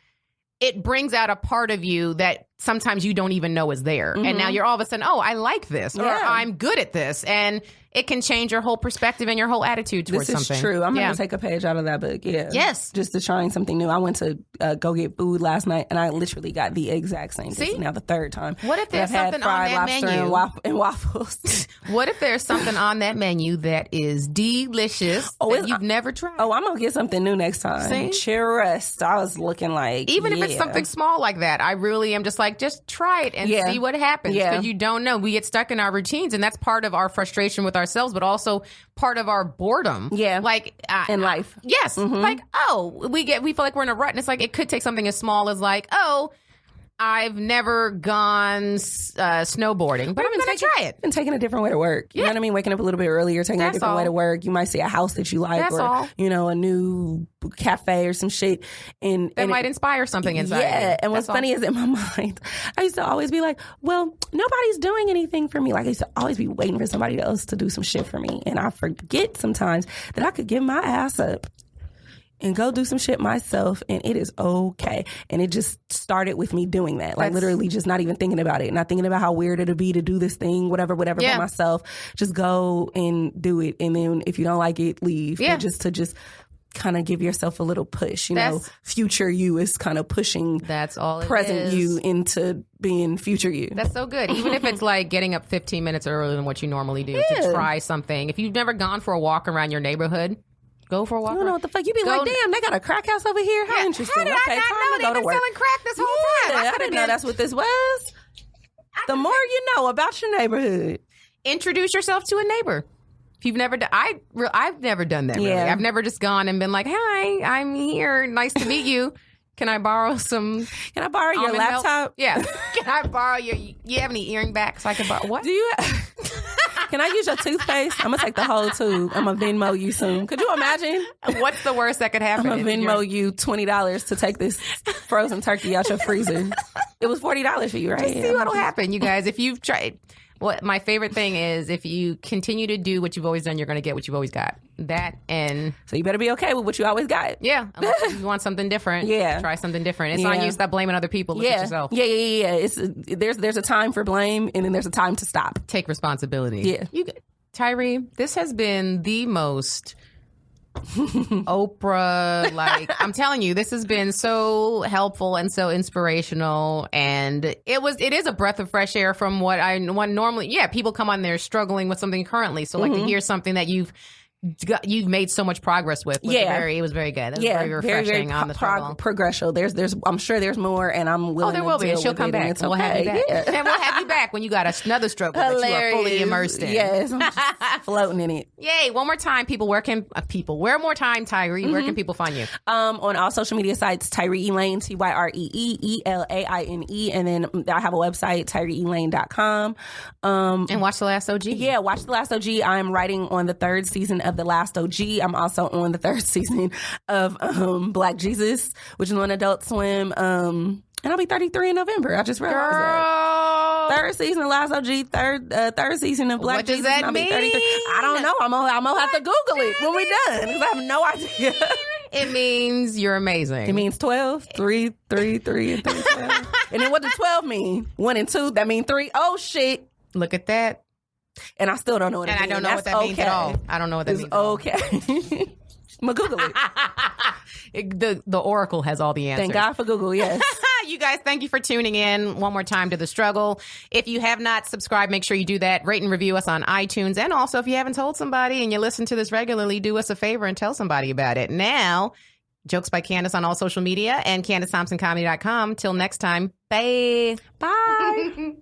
[SPEAKER 1] out a part of you that sometimes you don't even know is there. And now you're all of a sudden, oh, I like this, or I'm good at this. And it can change your whole perspective and your whole attitude towards something.
[SPEAKER 2] This is true. I'm going to take a page out of that book. Yeah.
[SPEAKER 1] Yes.
[SPEAKER 2] Just to trying something new. I went to go get food last night, and I literally got the exact same thing. Now the third time.
[SPEAKER 1] What if there's something on that menu?
[SPEAKER 2] And waffles.
[SPEAKER 1] What if there's something on that menu that is delicious that you've never tried?
[SPEAKER 2] Oh, I'm going to get something new next time. Churros. I was looking like,
[SPEAKER 1] even if it's something small like that, I really am just like, just try it and see what happens. Because you don't know. We get stuck in our routines, and that's part of our frustration with ourselves, but also part of our boredom.
[SPEAKER 2] Yeah.
[SPEAKER 1] Like
[SPEAKER 2] in life.
[SPEAKER 1] Yes. Like, we feel like we're in a rut, and it's like, it could take something as small as like, I've never gone snowboarding, but I'm going to try it.
[SPEAKER 2] And taking a different way to work. You know what I mean? Waking up a little bit earlier, taking a different way to work. You might see a house that you like, a new cafe or some shit. And
[SPEAKER 1] might inspire something inside you.
[SPEAKER 2] Yeah. And what's funny is in my mind, I used to always be like, well, nobody's doing anything for me. Like, I used to always be waiting for somebody else to do some shit for me. And I forget sometimes that I could give my ass up and go do some shit myself, and it is okay. And it just started with me doing that. Like, literally just not even thinking about it. Not thinking about how weird it'll be to do this thing, whatever, by myself. Just go and do it. And then if you don't like it, leave. But just kind of give yourself a little push. You know, future you is kind of pushing present you into being future you.
[SPEAKER 1] That's so good. Even if it's like getting up 15 minutes earlier than what you normally do to try something. If you've never gone for a walk around your neighborhood, go for a walk.
[SPEAKER 2] I don't know what the fuck. You be like, damn, they got a crack house over here? How interesting.
[SPEAKER 1] How did I not know they've been selling crack this whole time?
[SPEAKER 2] I didn't know that's what this was. The more you know about your neighborhood.
[SPEAKER 1] Introduce yourself to a neighbor. If you've never done, I've never done that, really. I've never just gone and been like, hi, I'm here. Nice to meet you. Can I borrow some?
[SPEAKER 2] Can I borrow your laptop?
[SPEAKER 1] Milk? Yeah. Can I borrow you have any earring backs I can borrow? What?
[SPEAKER 2] Do you? Can I use your toothpaste? I'm going to take the whole tube. I'm going to Venmo you soon. Could you imagine?
[SPEAKER 1] What's the worst that could happen?
[SPEAKER 2] I'm going to Venmo you $20 to take this frozen turkey out your freezer. It was $40 for you, right?
[SPEAKER 1] Just see what'll happen, you guys. If you've tried... What my favorite thing is, if you continue to do what you've always done, you're going to get what you've always got. That and...
[SPEAKER 2] So you better be okay with what you always got.
[SPEAKER 1] Yeah. Unless you want something different. Try something different. It's on you. Stop blaming other people. Look at yourself.
[SPEAKER 2] Yeah. There's a time for blame, and then there's a time to stop.
[SPEAKER 1] Take responsibility.
[SPEAKER 2] Yeah.
[SPEAKER 1] Tyree, this has been the most... Oprah, like, I'm telling you, this has been so helpful and so inspirational, and it is a breath of fresh air from what I normally. People come on there struggling with something currently, so like to hear something that you've made so much progress with. It was very good. It was very refreshing very on the struggle.
[SPEAKER 2] Progression. There's I'm sure there's more, and I'm willing.
[SPEAKER 1] There will be. She'll come back. We'll have you back. And we'll have you back when you got another struggle that you are fully immersed in.
[SPEAKER 2] Yes, I'm just floating in it.
[SPEAKER 1] Yay! One more time, people. Where more time, Tyree? Where can people find you?
[SPEAKER 2] On all social media sites, Tyree Elaine, TyreeElaine, and then I have a website, TyreeElaine.com.
[SPEAKER 1] And watch The Last OG.
[SPEAKER 2] Yeah, watch The Last OG. I'm writing on the 3rd season of The Last OG. I'm also on the 3rd season of Black Jesus, which is on Adult Swim. And I'll be 33 in November. I just realized that. 3rd season of Last OG, third season of Black Jesus.
[SPEAKER 1] What does that mean?
[SPEAKER 2] 33. I don't know. I'm gonna have to Google it when we're done, because I have no idea.
[SPEAKER 1] It means you're amazing.
[SPEAKER 2] It means 12, 3, 3, 3, and 3, 12. And then what does 12 mean? 1 and 2, that mean 3. Oh, shit.
[SPEAKER 1] Look at that.
[SPEAKER 2] And I still don't know what it means.
[SPEAKER 1] And I don't know what that means at all. I don't know what that means.
[SPEAKER 2] Okay. I'm going to Google
[SPEAKER 1] it. The Oracle has all the answers.
[SPEAKER 2] Thank God for Google, yes.
[SPEAKER 1] You guys, thank you for tuning in one more time to The Struggle. If you have not subscribed, make sure you do that. Rate and review us on iTunes. And also, if you haven't told somebody and you listen to this regularly, do us a favor and tell somebody about it. Now, Jokes by Candice on all social media and CandiceThompsonComedy.com. Till next time, bye.
[SPEAKER 2] Bye.